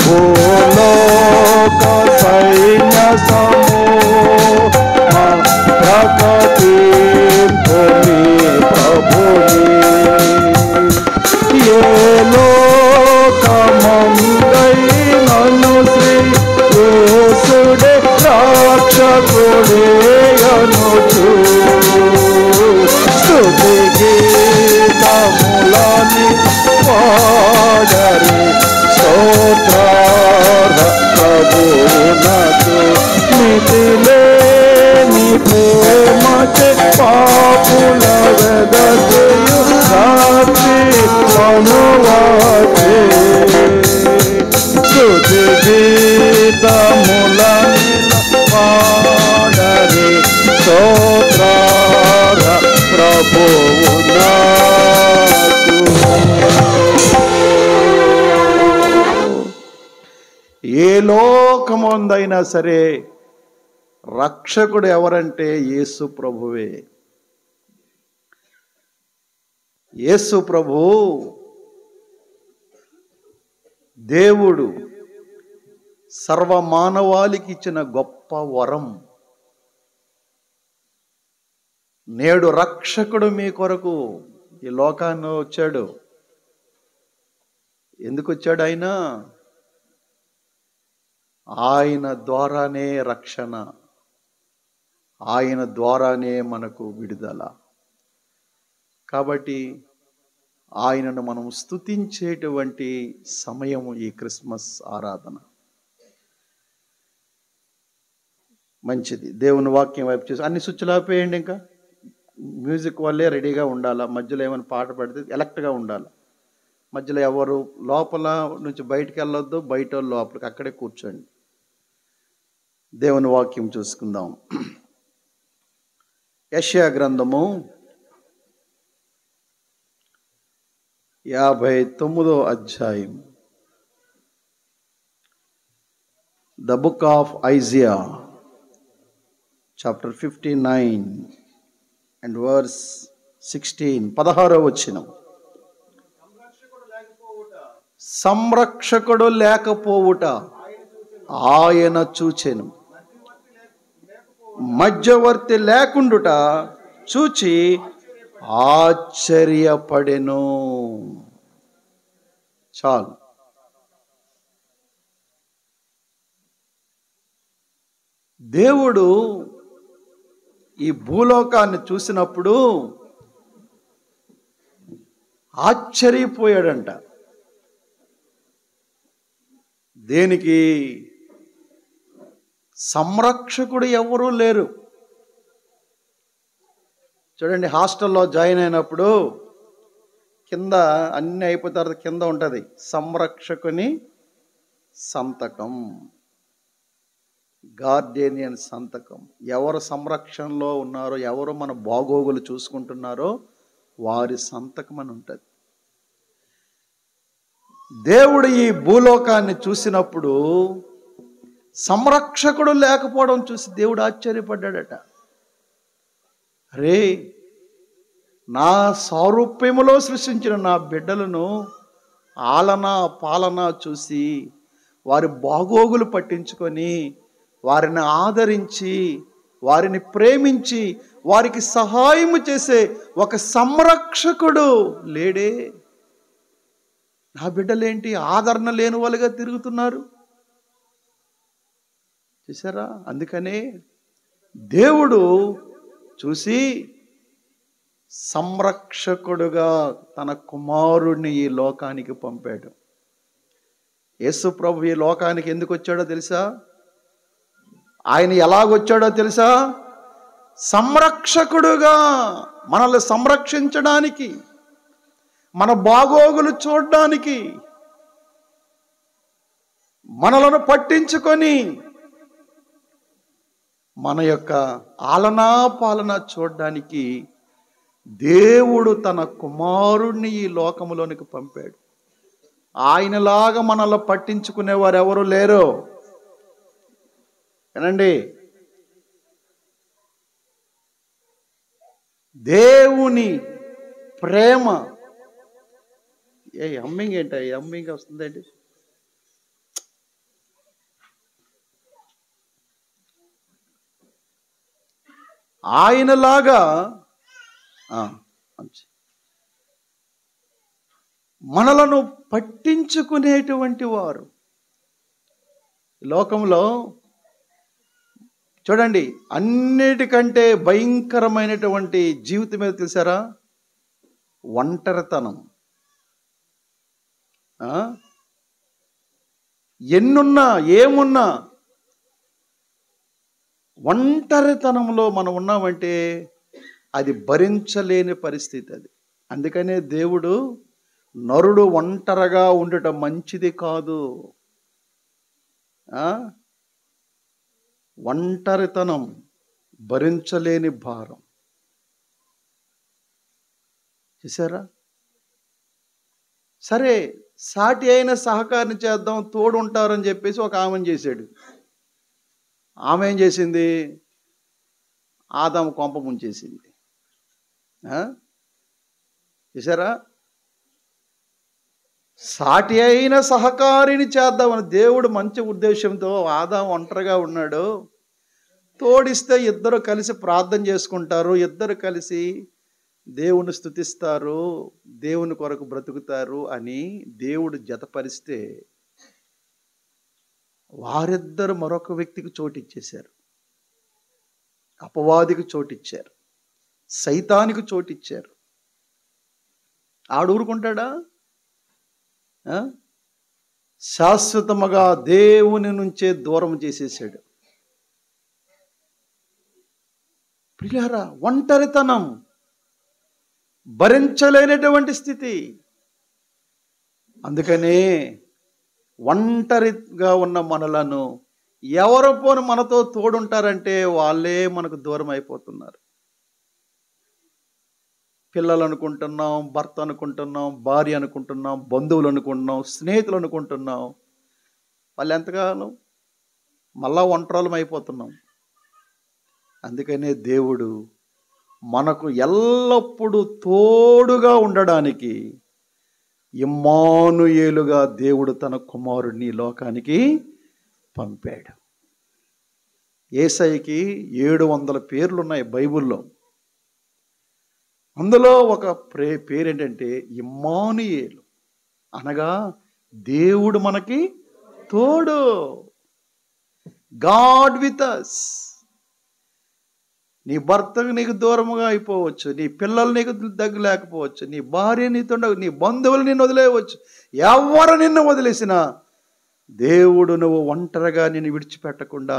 భూలోక సైన్య సమూహ ప్రకటింపు నీ ప్రభుని. ఏ లోకమందైనను శ్రీ యేసుడే రక్షకుడే అనుచు. స్తుతి గీతములని పాడరే స్తోత్రార్హ ప్రభువునకు. మితిలేని ప్రేమచే పాపుల వెదజేయు రాత్రి మనువాచే. స్తుతి గీతములని పాడరే స్తోత్రార్హ ప్రభువునకు. ఏ లోకమందైనా సరే రక్షకుడు ఎవరంటే యేసు ప్రభువే. యేసు ప్రభు దేవుడు సర్వమానవాళికి ఇచ్చిన గొప్ప వరం. నేడు రక్షకుడు మీ కొరకు ఈ లోకాన్ని వచ్చాడు. ఎందుకు వచ్చాడు ఆయన? ఆయన ద్వారానే రక్షణ, ఆయన ద్వారానే మనకు విడుదల. కాబట్టి ఆయనను మనం స్తుతించేటువంటి సమయం ఈ క్రిస్మస్ ఆరాధన. మంచిది. దేవుని వాక్యం వైపు చేసి అన్ని స్విచ్లు ఆపేయండి. ఇంకా మ్యూజిక్ వల్లే రెడీగా ఉండాలా. మధ్యలో ఏమైనా పాట పడితే ఎలక్ట్గా ఉండాలి. మధ్యలో ఎవరు లోపల నుంచి బయటికి వెళ్ళొద్దు, బయట లోపలికి అక్కడే కూర్చోండి. దేవుని వాక్యం చూసుకుందాం. యెషయా గ్రంథము 59వ అధ్యాయం. The book of Isaiah chapter 59 and verse 16. 16వ వచనం. సంరక్షకుడు లేకపోవుట ఆయన చూచెను, మధ్యవర్తి లేకుండుట చూచి ఆశ్చర్యపడెను. చాలు. దేవుడు ఈ భూలోకాన్ని చూసినప్పుడు ఆశ్చర్యపోయాడంట. దేనికి? సంరక్షకుడు ఎవరూ లేరు. చూడండి, హాస్టల్లో జాయిన్ అయినప్పుడు కింద అన్నీ అయిపోయిన తర్వాత కింద ఉంటుంది సంరక్షకుని సంతకం, గార్డేనియన్ సంతకం. ఎవరు సంరక్షణలో ఉన్నారో, ఎవరు మన బాగోగులు చూసుకుంటున్నారో వారి సంతకం అని ఉంటుంది. దేవుడు ఈ భూలోకాన్ని చూసినప్పుడు సంరక్షకుడు లేకపోవడం చూసి దేవుడు ఆశ్చర్యపడ్డాడట. అరే, నా సారూప్యములో సృష్టించిన నా బిడ్డలను ఆలన పాలన చూసి వారి బాగోగులు పట్టించుకొని వారిని ఆదరించి వారిని ప్రేమించి వారికి సహాయము చేసే ఒక సంరక్షకుడు లేడే. నా బిడ్డలేంటి ఆదరణ లేని వాళ్ళుగా తిరుగుతున్నారు, చూసారా? అందుకనే దేవుడు చూసి సంరక్షకుడుగా తన కుమారుడిని ఈ లోకానికి పంపాడు. యేసు ప్రభు ఈ లోకానికి ఎందుకు వచ్చాడో తెలుసా? ఆయన ఎలాగొచ్చాడో తెలుసా? సంరక్షకుడుగా, మనల్ని సంరక్షించడానికి, మన బాగోగులు చూడడానికి, మనలను పట్టించుకొని మన యొక్క ఆలనా పాలన చూడడానికి దేవుడు తన కుమారుణ్ణి ఈ లోకములోనికి పంపాడు. ఆయనలాగా మనల్ని పట్టించుకునేవారు ఎవరు లేరు. ఏనండి, దేవుని ప్రేమ. అమ్మింగ్ ఏంటి? అమ్మింగ్ వస్తుందండి. ఆయనలాగా మనలను పట్టించుకునేటువంటి వారు లోకంలో చూడండి. అన్నిటికంటే భయంకరమైనటువంటి జీవితం ఏదో తెలుసారా? ఒంటరితనం. ఎన్నున్నా ఏమున్నా ఒంటరితనంలో మనం ఉన్నామంటే అది భరించలేని పరిస్థితి అది. అందుకనే దేవుడు నరుడు ఒంటరిగా ఉండటం మంచిది కాదు. ఒంటరితనం భరించలేని భారం. చూసారా? సరే, సాటి అయిన సహకారం చేద్దాం, తోడు ఉంటారని చెప్పేసి ఒక ఆమెను చేశాడు. ఆమె ఏం చేసింది? ఆదాము కొంప ముంచేసింది. చూసారా? సాటి అయిన సహకారిని చేద్దామని దేవుడు మంచి ఉద్దేశంతో, ఆదాము ఒంటరిగా ఉన్నాడు, తోడిస్తే ఇద్దరు కలిసి ప్రార్థన చేసుకుంటారు, ఇద్దరు కలిసి దేవుని స్తుతిస్తారు, దేవుని కొరకు బ్రతుకుతారు అని దేవుడు జతపరిస్తే వారిద్దరు మరొక వ్యక్తికి చోటిచ్చేశారు. అపవాదికి చోటిచ్చారు, సైతానికి చోటిచ్చారు. ఆడూరుకుంటాడా? శాశ్వతముగా దేవుని నుంచే దూరం చేసేసాడు. ప్రియారా, ఒంటరితనం భరించలేనటువంటి స్థితి. అందుకనే ఒంటరిగా ఉన్న మనలను ఎవరు పోని మనతో తోడుంటారంటే వాళ్ళే మనకు దూరం అయిపోతున్నారు. పిల్లలు అనుకుంటున్నాం, భర్త అనుకుంటున్నాం, భార్య అనుకుంటున్నాం, బంధువులు అనుకుంటున్నాం, స్నేహితులు అనుకుంటున్నాం. వాళ్ళు ఎంతకాలం మళ్ళా ఒంటరులం అయిపోతున్నాం. అందుకనే దేవుడు మనకు ఎల్లప్పుడూ తోడుగా ఉండడానికి ఇమ్మానుయేలుగా దేవుడు తన కుమారుడిని లోకానికి పంపాడు. యేసయ్యకి 700 పేర్లు ఉన్నాయి బైబిల్లో. అందులో ఒక పేరు ఏంటంటే ఇమ్మానుయేలు, అనగా దేవుడు మనకి తోడు. God with us. నీ భర్తకు నీకు దూరముగా అయిపోవచ్చు, నీ పిల్లలు నీకు దగ్గర లేకపోవచ్చు, నీ భార్య నీతో నీ బంధువులు నిన్ను వదిలేయవచ్చు. ఎవరు నిన్ను వదిలేసినా దేవుడు నువ్వు ఒంటరిగా నిన్ను విడిచిపెట్టకుండా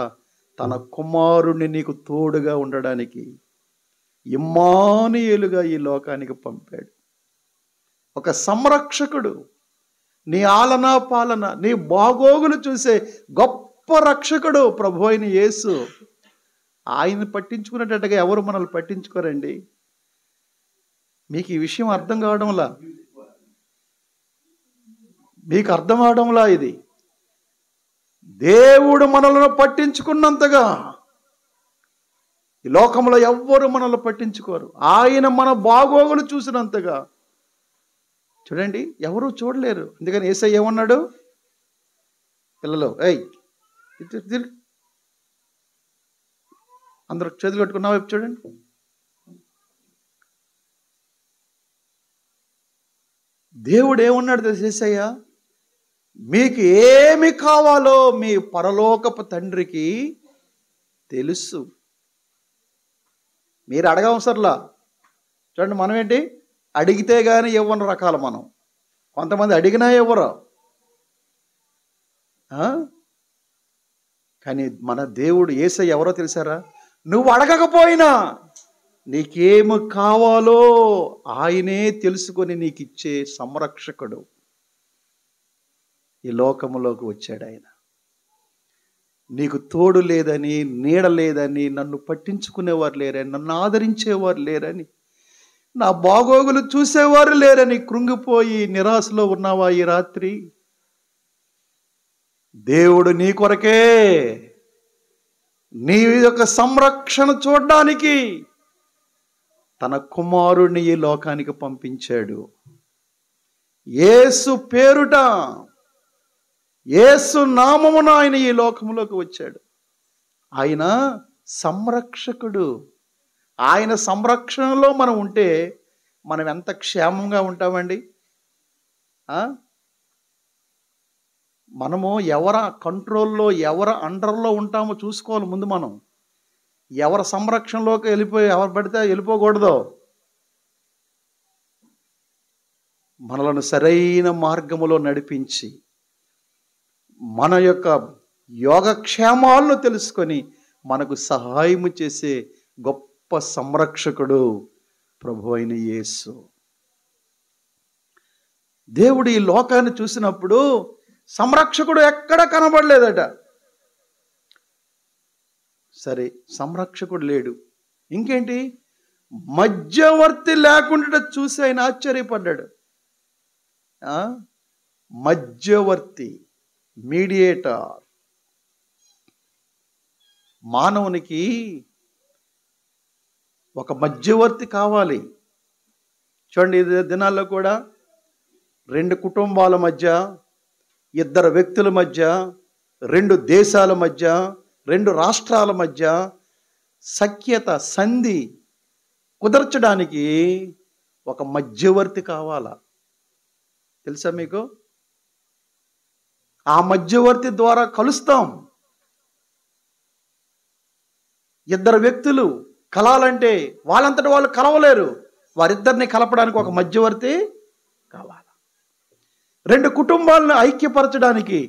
తన కుమారుణ్ణి నీకు తోడుగా ఉండడానికి ఇమ్మానుయేలుగా ఈ లోకానికి పంపాడు. ఒక సంరక్షకుడు, నీ ఆలన పాలన, నీ బాగోగులు చూసే గొప్ప రక్షకుడు ప్రభు అయిన యేసు. ఆయన పట్టించుకునేటట్టుగా ఎవరు మనల్ని పట్టించుకోరండి. మీకు ఈ విషయం అర్థం కావడంలా, మీకు అర్థం అవడంలా ఇది. దేవుడు మనల్ని పట్టించుకున్నంతగా ఈ లోకంలో ఎవ్వరు మనల్ని పట్టించుకోరు. ఆయన మన బాగోగులు చూసినంతగా చూడండి ఎవరు చూడలేరు. అందుకని యేసయ్య ఏమన్నాడు? పిల్లలు అందరూ చేతులు కట్టుకున్న వైపు చూడండి. దేవుడు ఏమన్నాడు తెలుసా యేసయ్య? మీకు ఏమి కావాలో మీ పరలోకపు తండ్రికి తెలుసు, మీరు అడగవసరలా. చూడండి, మనం ఏంటి అడిగితే కానీ ఇవ్వని రకాలు మనం. కొంతమంది అడిగినా ఇవ్వరు. కానీ మన దేవుడు యేసయ్య ఎవరో తెలుసారా? నువ్వు అడగకపోయినా నీకేమి కావాలో ఆయనే తెలుసుకొని నీకు ఇచ్చే సంరక్షకుడు. ఈ లోకములోకి వచ్చాడు ఆయన. నీకు తోడు లేదని, నీడ లేదని, నన్ను పట్టించుకునేవారు లేరని, నన్ను ఆదరించేవారు లేరని, నా బాగోగులు చూసేవారు లేరని కృంగిపోయి నిరాశలో ఉన్నావా ఈ రాత్రి? దేవుడు నీ కొరకే, నీ యొక్క సంరక్షణ చూడడానికి తన కుమారుడిని ఈ లోకానికి పంపించాడు. యేసు పేరుట, యేసు నామమున ఆయన ఈ లోకంలోకి వచ్చాడు. ఆయన సంరక్షకుడు. ఆయన సంరక్షణలో మనం ఉంటే మనం ఎంత క్షేమంగా ఉంటామండి. మనము ఎవరి కంట్రోల్లో, ఎవరి అండర్లో ఉంటామో చూసుకోవాలి ముందు. మనం ఎవరి సంరక్షణలోకి ఎవరు పడితే వెళ్ళిపోకూడదు. మనలను సరైన మార్గములో నడిపించి మన యొక్క యోగక్షేమాలను తెలుసుకొని మనకు సహాయము చేసే గొప్ప సంరక్షకుడు ప్రభు అయిన యేసు. దేవుడు ఈ లోకాన్ని చూసినప్పుడు సంరక్షకుడు ఎక్కడ కనబడలేదట. సరే, సంరక్షకుడు లేడు, ఇంకేంటి మధ్యవర్తి లేకుండా చూసి ఆయన ఆశ్చర్యపడ్డాడు. మధ్యవర్తి, మీడియేటర్. మానవునికి ఒక మధ్యవర్తి కావాలి. చూడండి, ఈ దినాల్లో కూడా 2 కుటుంబాల మధ్య, 2 వ్యక్తుల మధ్య, 2 దేశాల మధ్య, 2 రాష్ట్రాల మధ్య సఖ్యత, సంధి కుదర్చడానికి ఒక మధ్యవర్తి కావాలా? తెలుసా మీకు? ఆ మధ్యవర్తి ద్వారా కలుస్తాం. 2 వ్యక్తులు కలాలంటే వాళ్ళంతటి వాళ్ళు కలవలేరు. వారిద్దరిని కలపడానికి ఒక మధ్యవర్తి కావాలి. 2 కుటుంబాలను ఐక్యపరచడానికి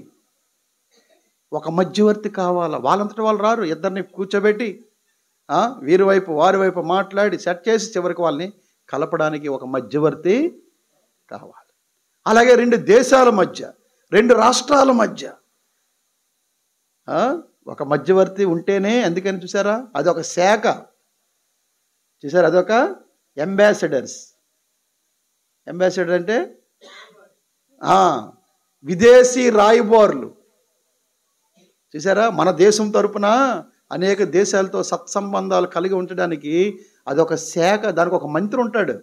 ఒక మధ్యవర్తి కావాలా? వాళ్ళంతటి వాళ్ళు రారు. 2 కూర్చోబెట్టి వీరి వైపు వారి వైపు మాట్లాడి సెట్ చేసి చివరికి వాళ్ళని కలపడానికి ఒక మధ్యవర్తి కావాలి. అలాగే 2 దేశాల మధ్య, 2 రాష్ట్రాల మధ్య ఒక మధ్యవర్తి ఉంటేనే. అందుకని చూసారా, అదొక శాఖ. చూసారా, అదొక అంబాసిడర్స్. అంబాసిడర్ అంటే విదేశీ రాయబారులు. చూసారా, మన దేశం తరపున అనేక దేశాలతో సత్సంబంధాలు కలిగి ఉండడానికి అదొక శాఖ. దానికి ఒక మంత్రి ఉంటాడు.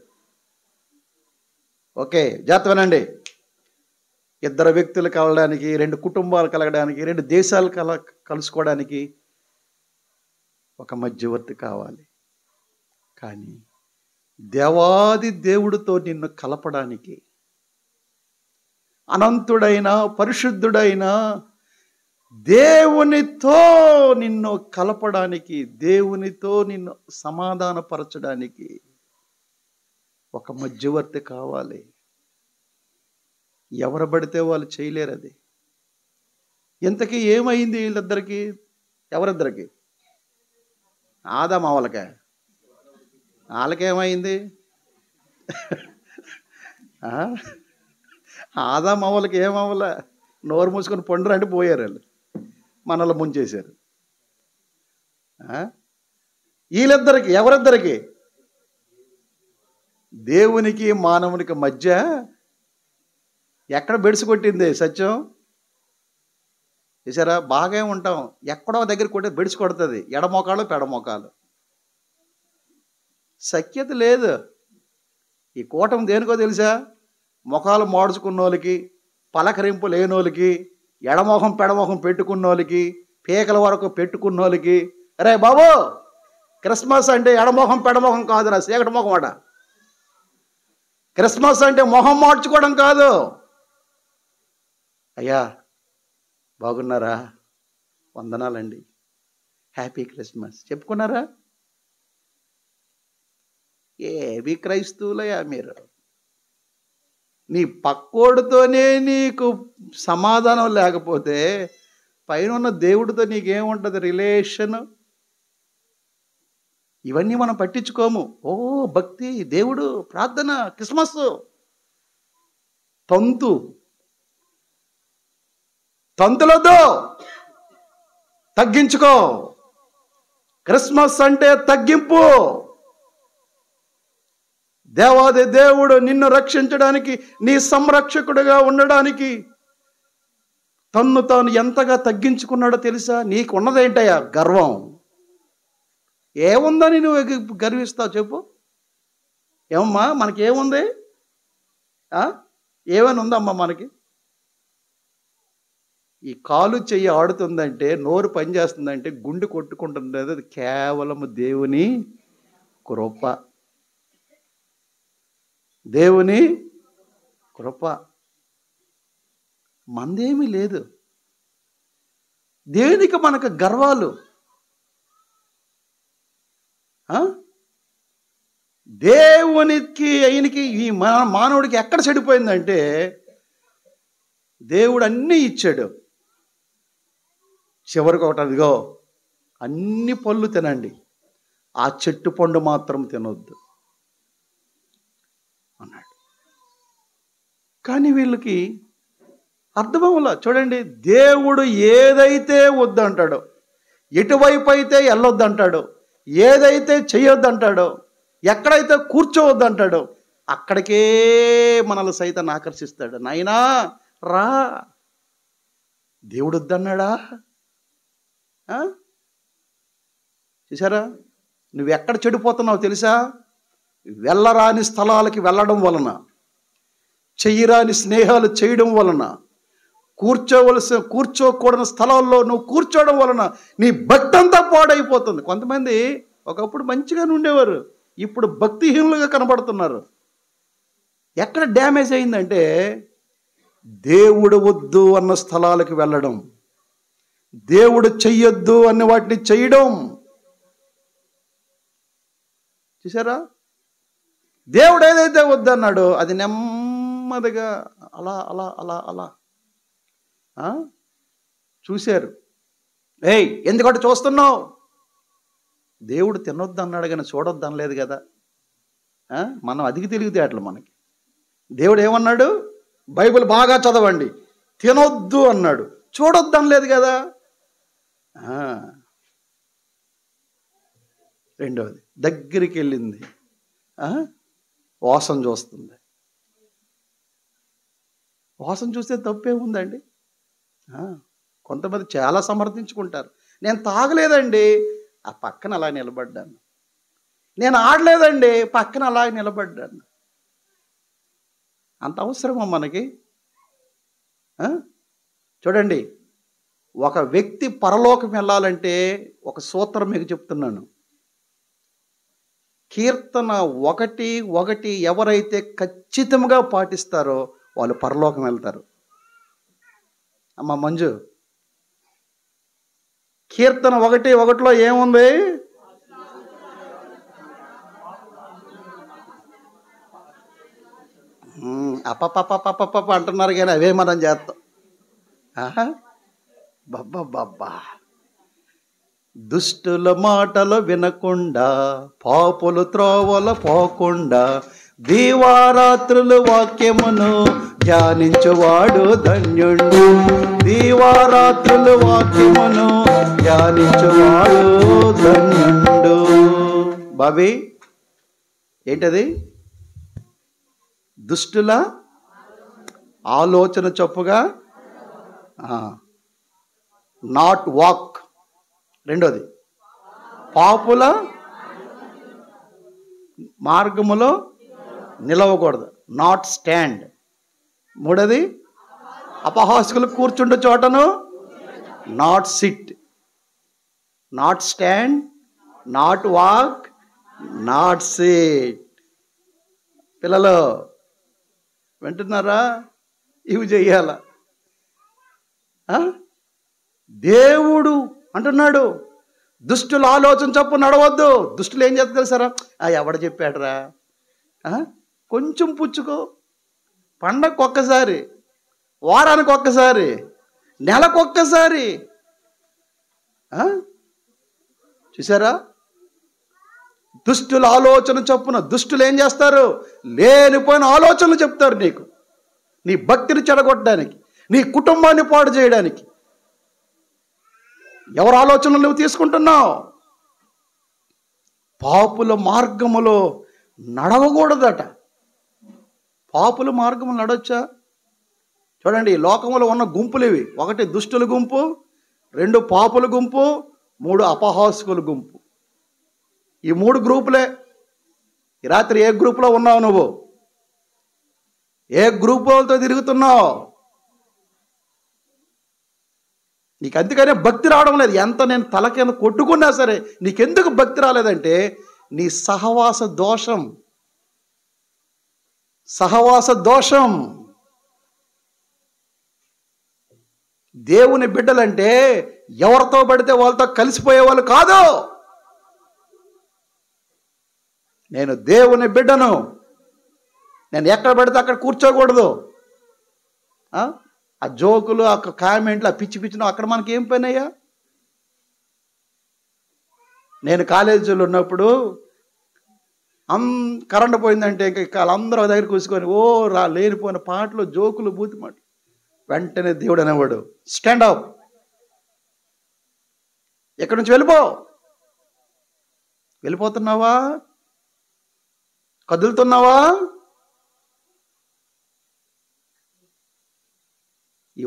ఓకే, జాగ్రత్తగానండి. 2 వ్యక్తులు కలవడానికి, 2 కుటుంబాలు కలగడానికి, 2 దేశాలు కలుసుకోవడానికి ఒక మధ్యవర్తి కావాలి. కానీ దేవాది దేవుడితో నిన్ను కలపడానికి, అనంతుడైన పరిశుద్ధుడైన దేవునితో నిన్ను కలపడానికి, దేవునితో నిన్ను సమాధానపరచడానికి ఒక మధ్యవర్తి కావాలి. ఎవరు పడితే వాళ్ళు చేయలేరు అది. ఇంతకీ ఏమైంది వీళ్ళిద్దరికి? ఎవరిద్దరికి? ఆదాము అవ్వలకే. వాళ్ళకేమైంది? ఆదాము అవ్వలకి ఏమవ్వలే, నోరు మూసుకొని పండురు అంటే పోయారు వాళ్ళు, మనల్ని ముంచేశారు. వీళ్ళిద్దరికి, ఎవరిద్దరికి? దేవునికి మానవునికి మధ్య ఎక్కడ బెడిసి కొట్టింది సత్యం? చూసారా, బాగా ఉంటాం, ఎక్కడో దగ్గర కొట్టే బెడిసి కొడుతుంది, ఎడమోకాలు పెడమోకాలు. సఖ్యత లేదు. ఈ కూటమి దేనికో తెలుసా? ముఖాలు మోడ్చుకున్న వాళ్ళకి, పలకరింపు లేని వాళ్ళకి, ఎడమోహం పెడమోహం పెట్టుకున్న వాళ్ళకి, పీకల వరకు పెట్టుకున్న వాళ్ళకి, అరే బాబు క్రిస్మస్ అంటే ఎడమోహం పెడమోహం కాదురా, చీకటి మొహం అట. క్రిస్మస్ అంటే మొహం మార్చుకోవడం కాదు. అయ్యా బాగున్నారా, వందనాలండి, హ్యాపీ క్రిస్మస్ చెప్పుకున్నారా? ఏవి క్రైస్తవులయ్యా మీరు? నీ పక్కోడితోనే నీకు సమాధానం లేకపోతే పైన ఉన్న దేవుడితో నీకేముంటుంది రిలేషన్? ఇవన్నీ మనం పట్టించుకోము. ఓ భక్తి, దేవుడు, ప్రార్థన, క్రిస్మస్ తంతులొద్దు, తగ్గించుకో. క్రిస్మస్ అంటే తగ్గింపు. దేవాది దేవుడు నిన్ను రక్షించడానికి, నీ సంరక్షకుడిగా ఉండడానికి తన్ను తాను ఎంతగా తగ్గించుకున్నాడో తెలుసా? నీకున్నదేంటయ్యా గర్వం? ఏముందని నువ్వు గర్విస్తావు చెప్పు? ఏమమ్మా మనకేముంది? ఏమైనా ఉందమ్మా మనకి? ఈ కాలు చెయ్యి ఆడుతుందంటే, నోరు పనిచేస్తుందంటే, గుండె కొట్టుకుంటుంది, అది కేవలం దేవుని కృప. దేవుని కృప. మందేమీ లేదు. దేనికి మనకు గర్వాలు? దేవునికి ఆయనకి ఈ మానవుడికి ఎక్కడ చెడిపోయిందంటే, దేవుడు అన్నీ ఇచ్చాడు, చివరికి ఒకటి అదిగో అన్ని పళ్ళు తినండి, ఆ చెట్టు పండు మాత్రం తినొద్దు అన్నాడు. కానీ వీళ్ళకి అర్థమవులా. చూడండి, దేవుడు ఏదైతే వద్దంటాడో, ఎటువైపు అయితే వెళ్ళొద్దంటాడో, ఏదైతే చెయ్యొద్దంటాడో, ఎక్కడైతే కూర్చోవద్దంటాడో అక్కడికే మనల్ని సైతాన్ని ఆకర్షిస్తాడు. నాయనా రా, దేవుడు వద్దన్నాడా? చూసారా, నువ్వెక్కడ చెడిపోతున్నావు తెలుసా? వెళ్ళరాని స్థలాలకి వెళ్ళడం వలన, చెయ్యరాని స్నేహాలు చేయడం వలన, కూర్చోకూడని స్థలాల్లో నువ్వు కూర్చోవడం వలన నీ భక్తి అంతా పాడైపోతుంది. కొంతమంది ఒకప్పుడు మంచిగానే ఉండేవారు, ఇప్పుడు భక్తిహీనులుగా కనబడుతున్నారు. ఎక్కడ డ్యామేజ్ అయిందంటే, దేవుడు వద్దు అన్న స్థలాలకు వెళ్ళడం, దేవుడు చెయ్యొద్దు అన్న వాటిని చేయడం. చూసారా, దేవుడు ఏదైతే వద్దన్నాడో అది నెమ్మదిగా అలా అలా అలా అలా చూశారు. ఏయ్ ఎందుకంటే చూస్తున్నావు? దేవుడు తినొద్దు అన్నాడు కానీ చూడొద్దు అనలేదు కదా. మనం అధిక తెలివితేటలు మనకి. దేవుడు ఏమన్నాడు? బైబిల్ బాగా చదవండి, తినొద్దు అన్నాడు, చూడొద్దు అనలేదు కదా. రెండవది, దగ్గరికి వెళ్ళింది, వాసన చూస్తుంది. వాసన చూస్తే తప్పే ఉందండి? కొంతమంది చాలా సమర్థించుకుంటారు. నేను తాగలేదండి, ఆ పక్కన అలా నిలబడ్డాను. నేను ఆడలేదండి, పక్కన అలా నిలబడ్డాను. అంత అవసరమా మనకి? చూడండి, ఒక వ్యక్తి పరలోకం వెళ్ళాలంటే ఒక సూత్రం మీకు చెప్తున్నాను. కీర్తన 1:1 ఎవరైతే ఖచ్చితంగా పాటిస్తారో వాళ్ళు పరలోకం వెళ్తారు. అమ్మ మంజు, కీర్తన 1:1 ఏముంది? అప్ప అంటున్నారు కానీ అవే మనం చేస్తాం. బబ్బా, దుష్టుల మాటలు వినకుండా, పాపులు త్రోవల పోకుండా, దీవారాత్రులు వాక్యమును ధ్యానించువాడు ధన్యుడు. దీవారాత్రులు వాక్యమును ధ్యానించువాడు ధన్యుడు. బాబీ ఏంటది? దుష్టుల ఆలోచన చొప్పుగా నాట్ వాక్. రెండోది, పాపుల మార్గములో నిలవకూడదు, నాట్ స్టాండ్. మూడోది, అపహాసకులు కూర్చుండే చోటను not sit. Not stand, not walk, not sit. పిల్లలు వింటున్నారా? ఇవి చెయ్యాల. దేవుడు అంటున్నాడు, దుష్టుల ఆలోచన చొప్పు నడవద్దు. దుష్టులు ఏం చేస్తారు తెలుసారా? ఎవడ చెప్పాడరా? కొంచెం పుచ్చుకో. పండగకు ఒక్కసారి, వారానికి ఒక్కసారి, నెలకొక్కసారి. చూసారా? దుష్టుల ఆలోచన చొప్పున దుష్టులు ఏం చేస్తారు? లేనిపోయిన ఆలోచనలు చెప్తారు నీకు, నీ భక్తిని చెడగొట్టడానికి, నీ కుటుంబాన్ని పాడు చేయడానికి. ఎవరి ఆలోచనలు నువ్వు తీసుకుంటున్నావు? పాపుల మార్గములో నడవకూడదట. పాపుల మార్గములు నడవచ్చా? చూడండి, లోకంలో ఉన్న గుంపులు ఇవి. 1 దుష్టుల గుంపు, 2 పాపుల గుంపు, 3 అపహాసకుల గుంపు. ఈ 3 గ్రూపులే. ఈ రాత్రి ఏ గ్రూపులో ఉన్నావు నువ్వు? ఏ గ్రూపులతో తిరుగుతున్నావు? నీకు అందుకనే భక్తి రావడం లేదు. ఎంత నేను తల కింద కొట్టుకున్నా సరే నీకెందుకు భక్తి రాలేదంటే నీ సహవాస దోషం. సహవాస దోషం. దేవుని బిడ్డలంటే ఎవరితో పడితే వాళ్ళతో కలిసిపోయే వాళ్ళు కాదు. నేను దేవుని బిడ్డను. నేను ఎక్కడ పడితే అక్కడ కూర్చోకూడదు. ఆ జోకులు, ఆ కామెంట్లు, ఆ పిచ్చి పిచ్చిను అక్కడ మనకి ఏం పని అయ్యా? నేను కాలేజీలో ఉన్నప్పుడు కరెంట్ పోయిందంటే ఇంకా వాళ్ళందరూ దగ్గర కూర్చుకొని లేనిపోయిన పాటలు, జోకులు, బూతి మాటలు. వెంటనే దేవుడు అనేవాడు, స్టాండ్ అప్, ఎక్కడి నుంచి వెళ్ళిపో. వెళ్ళిపోతున్నావా? కదులుతున్నావా? ఈ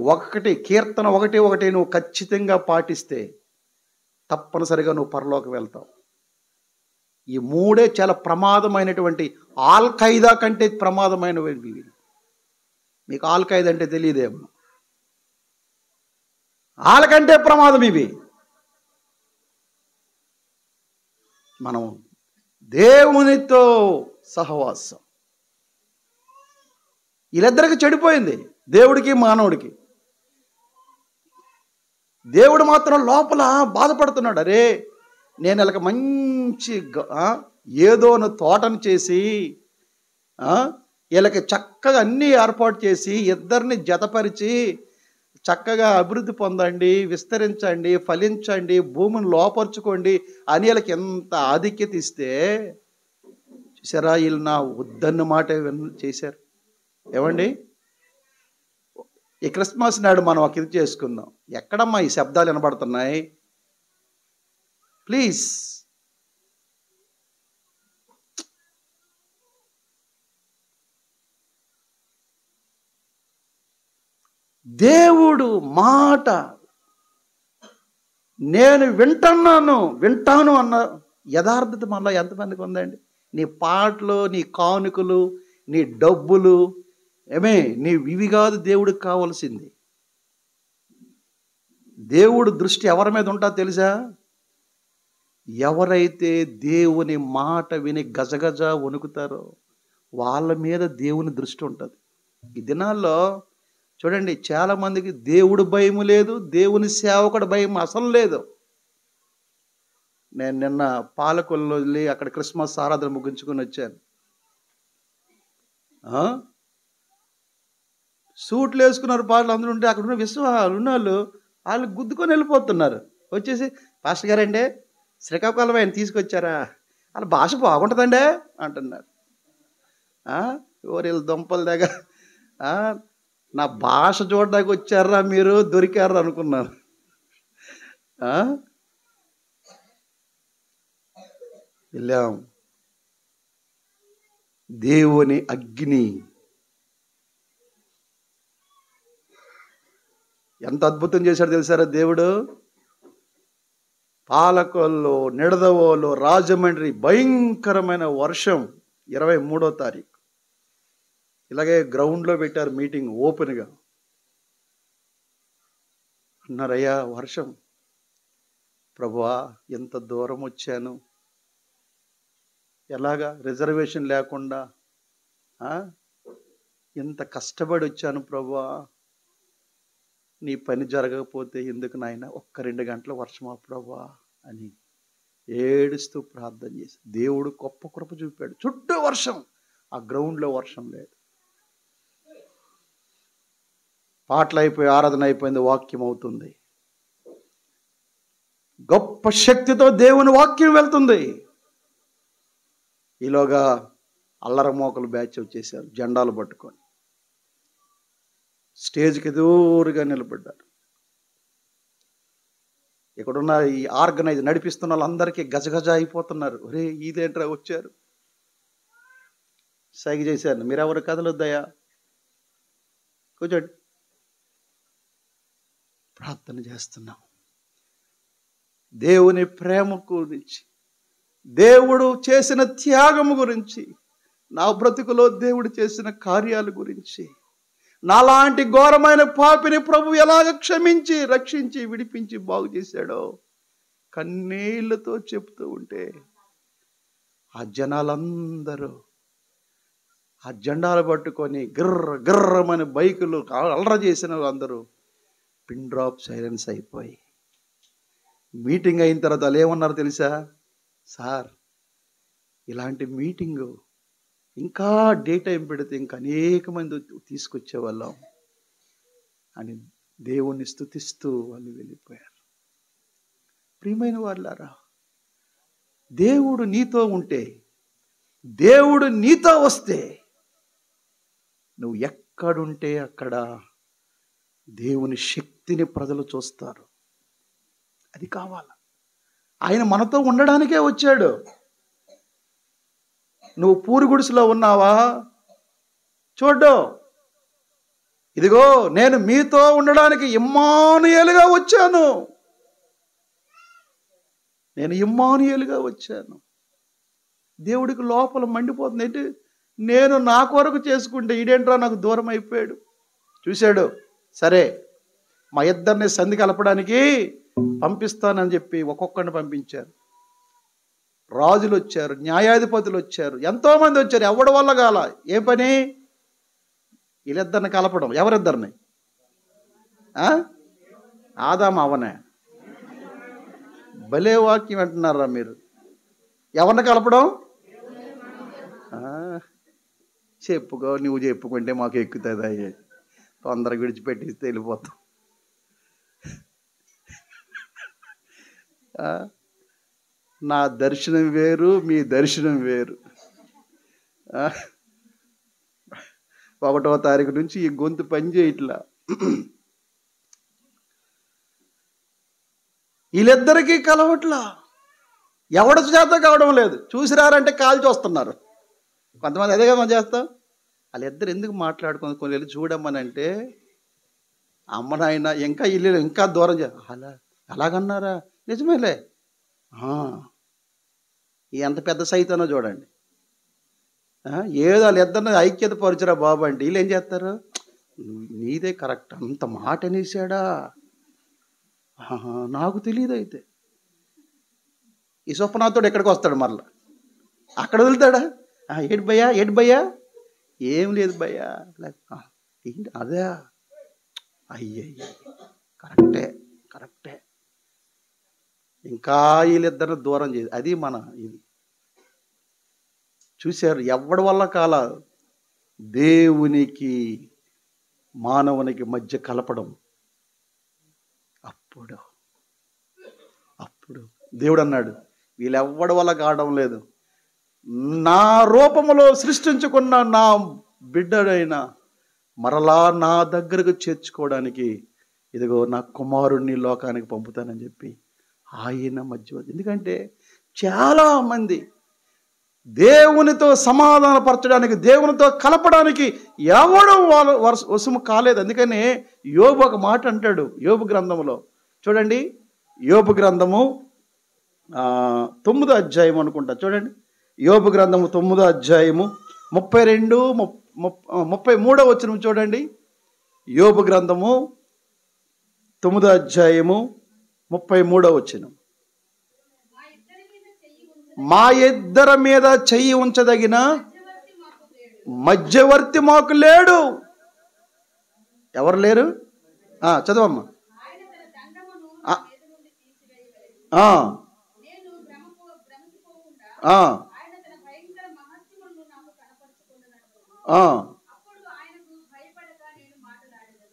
కీర్తన 1:1 నువ్వు ఖచ్చితంగా పాటిస్తే తప్పనిసరిగా నువ్వు పరలోకి వెళ్తావు. ఈ 3 చాలా ప్రమాదమైనటువంటి, ఆల్ ఖైదా కంటే ప్రమాదమైనవి. మీకు ఆల్ ఖైదా అంటే తెలియదేమో. వాళ్ళకంటే ప్రమాదం ఇవి. మనం దేవునితో సహవాసం. వీళ్ళిద్దరికి చెడిపోయింది, దేవుడికి మానవుడికి. దేవుడు మాత్రం లోపల బాధపడుతున్నాడు. అరే, నేను వీళ్ళకి మంచి ఏదోను తోటను చేసి వీళ్ళకి చక్కగా అన్నీ ఏర్పాటు చేసి ఇద్దరిని జతపరిచి చక్కగా అభివృద్ధి పొందండి, విస్తరించండి, ఫలించండి, భూమిని లోపరుచుకోండి అని వీళ్ళకి ఎంత ఆధిక్యత ఇస్తే చూసారా, వీళ్ళు నా వద్దన్న మాట చేశారు. ఏమండి, ఈ క్రిస్మస్ నాడు మనం ఒక ఇది చేసుకుందాం. ఎక్కడమ్మా ఈ శబ్దాలు వినబడుతున్నాయి? ప్లీజ్. దేవుడు మాట నేను వింటాను అన్న యథార్థత మళ్ళీ ఎంతమందికి ఉందండి? నీ పాటలు, నీ కానుకలు, నీ డబ్బులు, నీ ఇవి కాదు దేవుడికి కావాల్సింది. దేవుడు దృష్టి ఎవరి మీద ఉంటుందో తెలుసా? ఎవరైతే దేవుని మాట విని గజగజ వణుకుతారో వాళ్ళ మీద దేవుని దృష్టి ఉంటుంది. ఈ దినాల్లో చూడండి, చాలామందికి దేవుడు భయం లేదు, దేవుని సేవకుడు భయం అసలు లేదు. నేను నిన్న పాలకొల్లో వెళ్ళి అక్కడ క్రిస్మస్ ఆరాధన ముగించుకొని వచ్చాను. సూట్లు వేసుకున్నారు పాటలు అందరూ ఉంటే అక్కడ ఉన్న విశ్వాసాలు ఉన్నవాళ్ళు వాళ్ళు గుద్దుకొని వెళ్ళిపోతున్నారు. వచ్చేసి పాస్టర్ గారండి శ్రీకాకుళం ఆయన తీసుకొచ్చారా, వాళ్ళ భాష బాగుంటుందండే అంటున్నారు. వీళ్ళ దుంపల దగ్గర నా భాష చూడడానికి వచ్చారా మీరు, దొరికారా అనుకున్నాను. వెళ్ళాం. దేవుని అగ్ని ఎంత అద్భుతం చేశాడు తెలుసారా దేవుడు. పాలకొల్లు, నిడదవోలు, రాజమండ్రి భయంకరమైన వర్షం 23వ తారీఖు. ఇలాగే గ్రౌండ్లో పెట్టారు మీటింగ్ ఓపెన్గా. అన్నారయ్యా వర్షం, ప్రభువా ఎంత దూరం వచ్చాను, ఎలాగా రిజర్వేషన్ లేకుండా ఎంత కష్టపడి వచ్చాను ప్రభువా, నీ పని జరగకపోతే ఎందుకు నాయన, 1-2 గంటల వర్షమా ప్రభువా అని ఏడుస్తూ ప్రార్థన చేసి దేవుడు గొప్ప కృప చూపాడు. చుట్టూ వర్షం, ఆ గ్రౌండ్లో వర్షం లేదు. పాటలు అయిపోయి ఆరాధన అయిపోయింది, వాక్యం అవుతుంది. గొప్ప శక్తితో దేవుని వాక్యం వెళ్తుంది. ఈలోగా అల్లరమోకలు బ్యాచ్ వచ్చేసారు జెండాలు పట్టుకొని, స్టేజ్కి దూరుగా నిలబడ్డారు. ఇక్కడున్న ఈ ఆర్గనైజ్ నడిపిస్తున్న వాళ్ళందరికీ గజగజ అయిపోతున్నారు. ఒరే ఇదేంట్రా వచ్చారు, సైగ చేశారు, మీరెవరు కదలొద్దయ్యా కూర్చోండి, ప్రార్థన చేస్తున్నాం. దేవుని ప్రేమ గురించి, దేవుడు చేసిన త్యాగము గురించి, నా బ్రతుకులో దేవుడు చేసిన కార్యాల గురించి, నాలాంటి ఘోరమైన పాపిని ప్రభు ఎలాగ క్షమించి రక్షించి విడిపించి బాగు చేశాడో కన్నీళ్లతో చెప్తూ ఉంటే ఆ జనాలందరూ ఆ జెండాలు పట్టుకొని గిర్ర గిర్రమని బైకులు అల్లర చేసిన అందరూ పిన్ డ్రాప్ సైలెన్స్ అయిపోయి, మీటింగ్ అయిన తర్వాత వాళ్ళు ఏమన్నారు తెలుసా, సార్ ఇలాంటి మీటింగు ఇంకా డే టైం పెడితే ఇంకా అనేక మంది తీసుకొచ్చేవాళ్ళం అని దేవుణ్ణి స్తుతిస్తూ వాళ్ళు వెళ్ళిపోయారు. ప్రియమైన వాళ్ళారా, దేవుడు నీతో ఉంటే, దేవుడు నీతో వస్తే, నువ్వు ఎక్కడుంటే అక్కడ దేవుని శక్తిని ప్రజలు చూస్తారు. అది కావాలా. ఆయన మనతో ఉండడానికే వచ్చాడు. నువ్వు పూరి గుడిసెలో ఉన్నావా, చూడ్డు, ఇదిగో నేను మీతో ఉండడానికి ఇమ్మానుయేలుగా వచ్చాను, నేను ఇమ్మానుయేలుగా వచ్చాను. దేవుడికి లోపల మండిపోతుంది. ఏంటి, నేను నా కొరకు చేసుకుంటే ఈడేంట్రా నాకు దూరం అయిపోయాడు. చూశాడు, సరే మా ఇద్దరిని సంధి కలపడానికి పంపిస్తానని చెప్పి ఒక్కొక్కరిని పంపించారు. రాజులు వచ్చారు, న్యాయాధిపతులు వచ్చారు, ఎంతోమంది వచ్చారు. ఎవడి వల్ల కాల. ఏ పని, వీళ్ళిద్దరిని కలపడం. ఎవరిద్దరిని, ఆదాము అవనే. భలే వాక్యం అంటున్నారా మీరు. ఎవరిని కలపడం, చెప్పుకో, నువ్వు చెప్పుకుంటే మాకు ఎక్కుతుంది. అయ్యే తొందరగా విడిచిపెట్టిస్తే వెళ్ళిపోతాం. నా దర్శనం వేరు, మీ దర్శనం వేరు. 1వ తారీఖు నుంచి ఈ గొంతు పని చేయట్లా. వీళ్ళిద్దరికీ కలవట్లా. ఎవడ చేత కావడం లేదు. చూసిరారంటే కాల్చి వస్తున్నారు. కొంతమంది అదే కదా చేస్తాం. వాళ్ళిద్దరు ఎందుకు మాట్లాడుకుని కొన్ని వెళ్ళి చూడమ్మని అంటే, అమ్మ నాయన ఇంకా ఇల్లు ఇంకా దూరం అలాగన్నారా, నిజమేలే, ఎంత పెద్ద సైతానో చూడండి. ఏదో వాళ్ళిద్దరిని ఐక్యత పరుచురా బాబు అంటే వీళ్ళు ఏం చేస్తారు, నీదే కరెక్ట్, అంత మాట అనేసాడా, నాకు తెలియదు. అయితే ఈ స్వప్నాథుడు ఎక్కడికి వస్తాడు, మరలా అక్కడ వదులుతాడా, ఏడు భయ్యా ఏం లేదు భయ్యా, ఏంటి అదే అయ్యయ్య, కరెక్టే కరెక్టే. ఇంకా వీళ్ళిద్దరిని దూరం చేసి అది మన ఇది చూశారు. ఎవడి వల్ల కాల దేవునికి మానవునికి మధ్య కలపడం. అప్పుడు దేవుడు అన్నాడు, వీళ్ళెవ్వడి వల్ల కావడం లేదు, నా రూపములో సృష్టించుకున్న నా బిడ్డడైన మరలా నా దగ్గరకు చేర్చుకోవడానికి ఇదిగో నా కుమారుణ్ణి లోకానికి పంపుతానని చెప్పి ఆయన మధ్య. ఎందుకంటే చాలామంది దేవునితో సమాధానపరచడానికి, దేవునితో కలపడానికి ఎవడు వశము కాలేదు. అందుకని యోబు ఒక మాట అంటాడు యోబు గ్రంథములో. చూడండి, యోబు గ్రంథము 9వ అధ్యాయం అనుకుంటా. చూడండి, యోబు గ్రంథము 9వ అధ్యాయము 33వ వచనం చూడండి. యోబు గ్రంథము 9వ అధ్యాయము 33వ వచనం. మా ఇద్దరి మీద చెయ్యి ఉంచదగిన మధ్యవర్తి మాకు లేడు. ఎవరు లేరు? చదవమ్మా.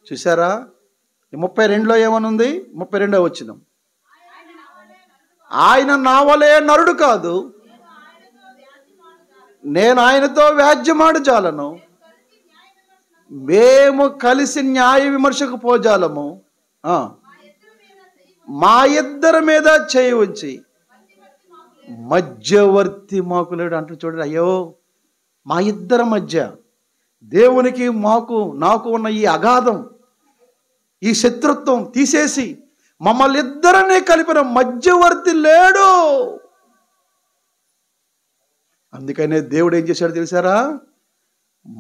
చూసారా? 32లో ఏమనుంది? 32వ వచనం. ఆయన నా వలే నరుడు కాదు, నేను ఆయనతో వ్యాజ్యమాడు జాలను, మేము కలిసి న్యాయ విమర్శకు పోజాలము. మా ఇద్దరి మీద చేయి ఉంచి మధ్యవర్తి మాకు లేడు అంటూ చూడండి. అయ్యో, మా ఇద్దరి మధ్య దేవునికి నాకు ఉన్న ఈ అగాధం, ఈ శత్రుత్వం తీసేసి మమ్మల్ని ఇద్దరినీ కలిపిన మధ్యవర్తి లేడు. అందుకనే దేవుడు ఏం చేశాడు తెలుసారా?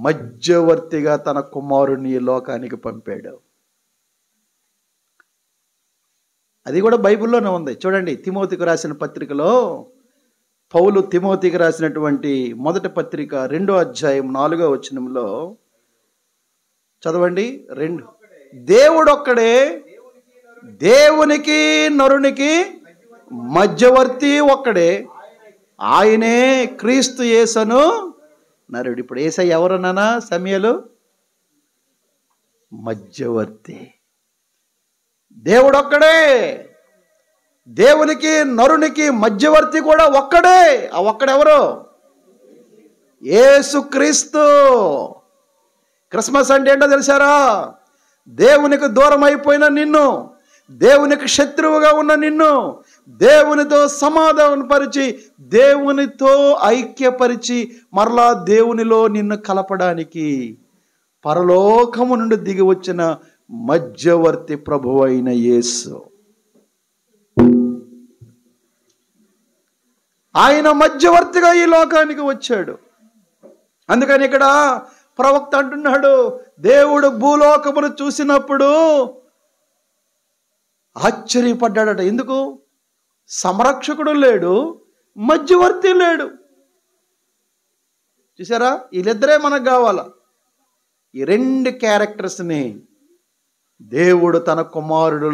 మధ్యవర్తిగా తన కుమారుని లోకానికి పంపాడు. అది కూడా బైబిల్లోనే ఉంది. చూడండి, తిమోతికి రాసిన పత్రికలో పౌలు తిమోతికి రాసినటువంటి మొదటి పత్రిక 2వ అధ్యాయం 4వ వచనంలో చదవండి. దేవుడొక్కడే, దేవునికి నరునికి మధ్యవర్తి ఒక్కడే, ఆయనే క్రీస్తు యేసును నరుడు. ఇప్పుడు యేసయ్య ఎవరన్నానా? సమయలు మధ్యవర్తి. దేవుడొక్కడే, దేవునికి నరునికి మధ్యవర్తి కూడా ఒక్కడే. ఆ ఒక్కడెవరు? యేసుక్రీస్తు. క్రిస్మస్ అంటే ఏంటో తెలిసారా? దేవునికి దూరం అయిపోయిన నిన్ను, దేవునికి శత్రువుగా ఉన్న నిన్ను దేవునితో సమాధానపరిచి, దేవునితో ఐక్యపరిచి, మరలా దేవునిలో నిన్ను కలపడానికి పరలోకము నుండి దిగి వచ్చిన మధ్యవర్తి ప్రభువు అయిన యేసు. ఆయన మధ్యవర్తిగా ఈ లోకానికి వచ్చాడు. అందుకని ఇక్కడ ప్రవక్త అంటున్నాడు, దేవుడు భూలోకమును చూసినప్పుడు ఆశ్చర్యపడ్డాడట. ఎందుకు? సంరక్షకుడు లేడు, మధ్యవర్తి లేడు. చూసారా? వీళ్ళిద్దరే మనకు కావాలా. ఈ 2 క్యారెక్టర్స్ని దేవుడు తన కుమారుడు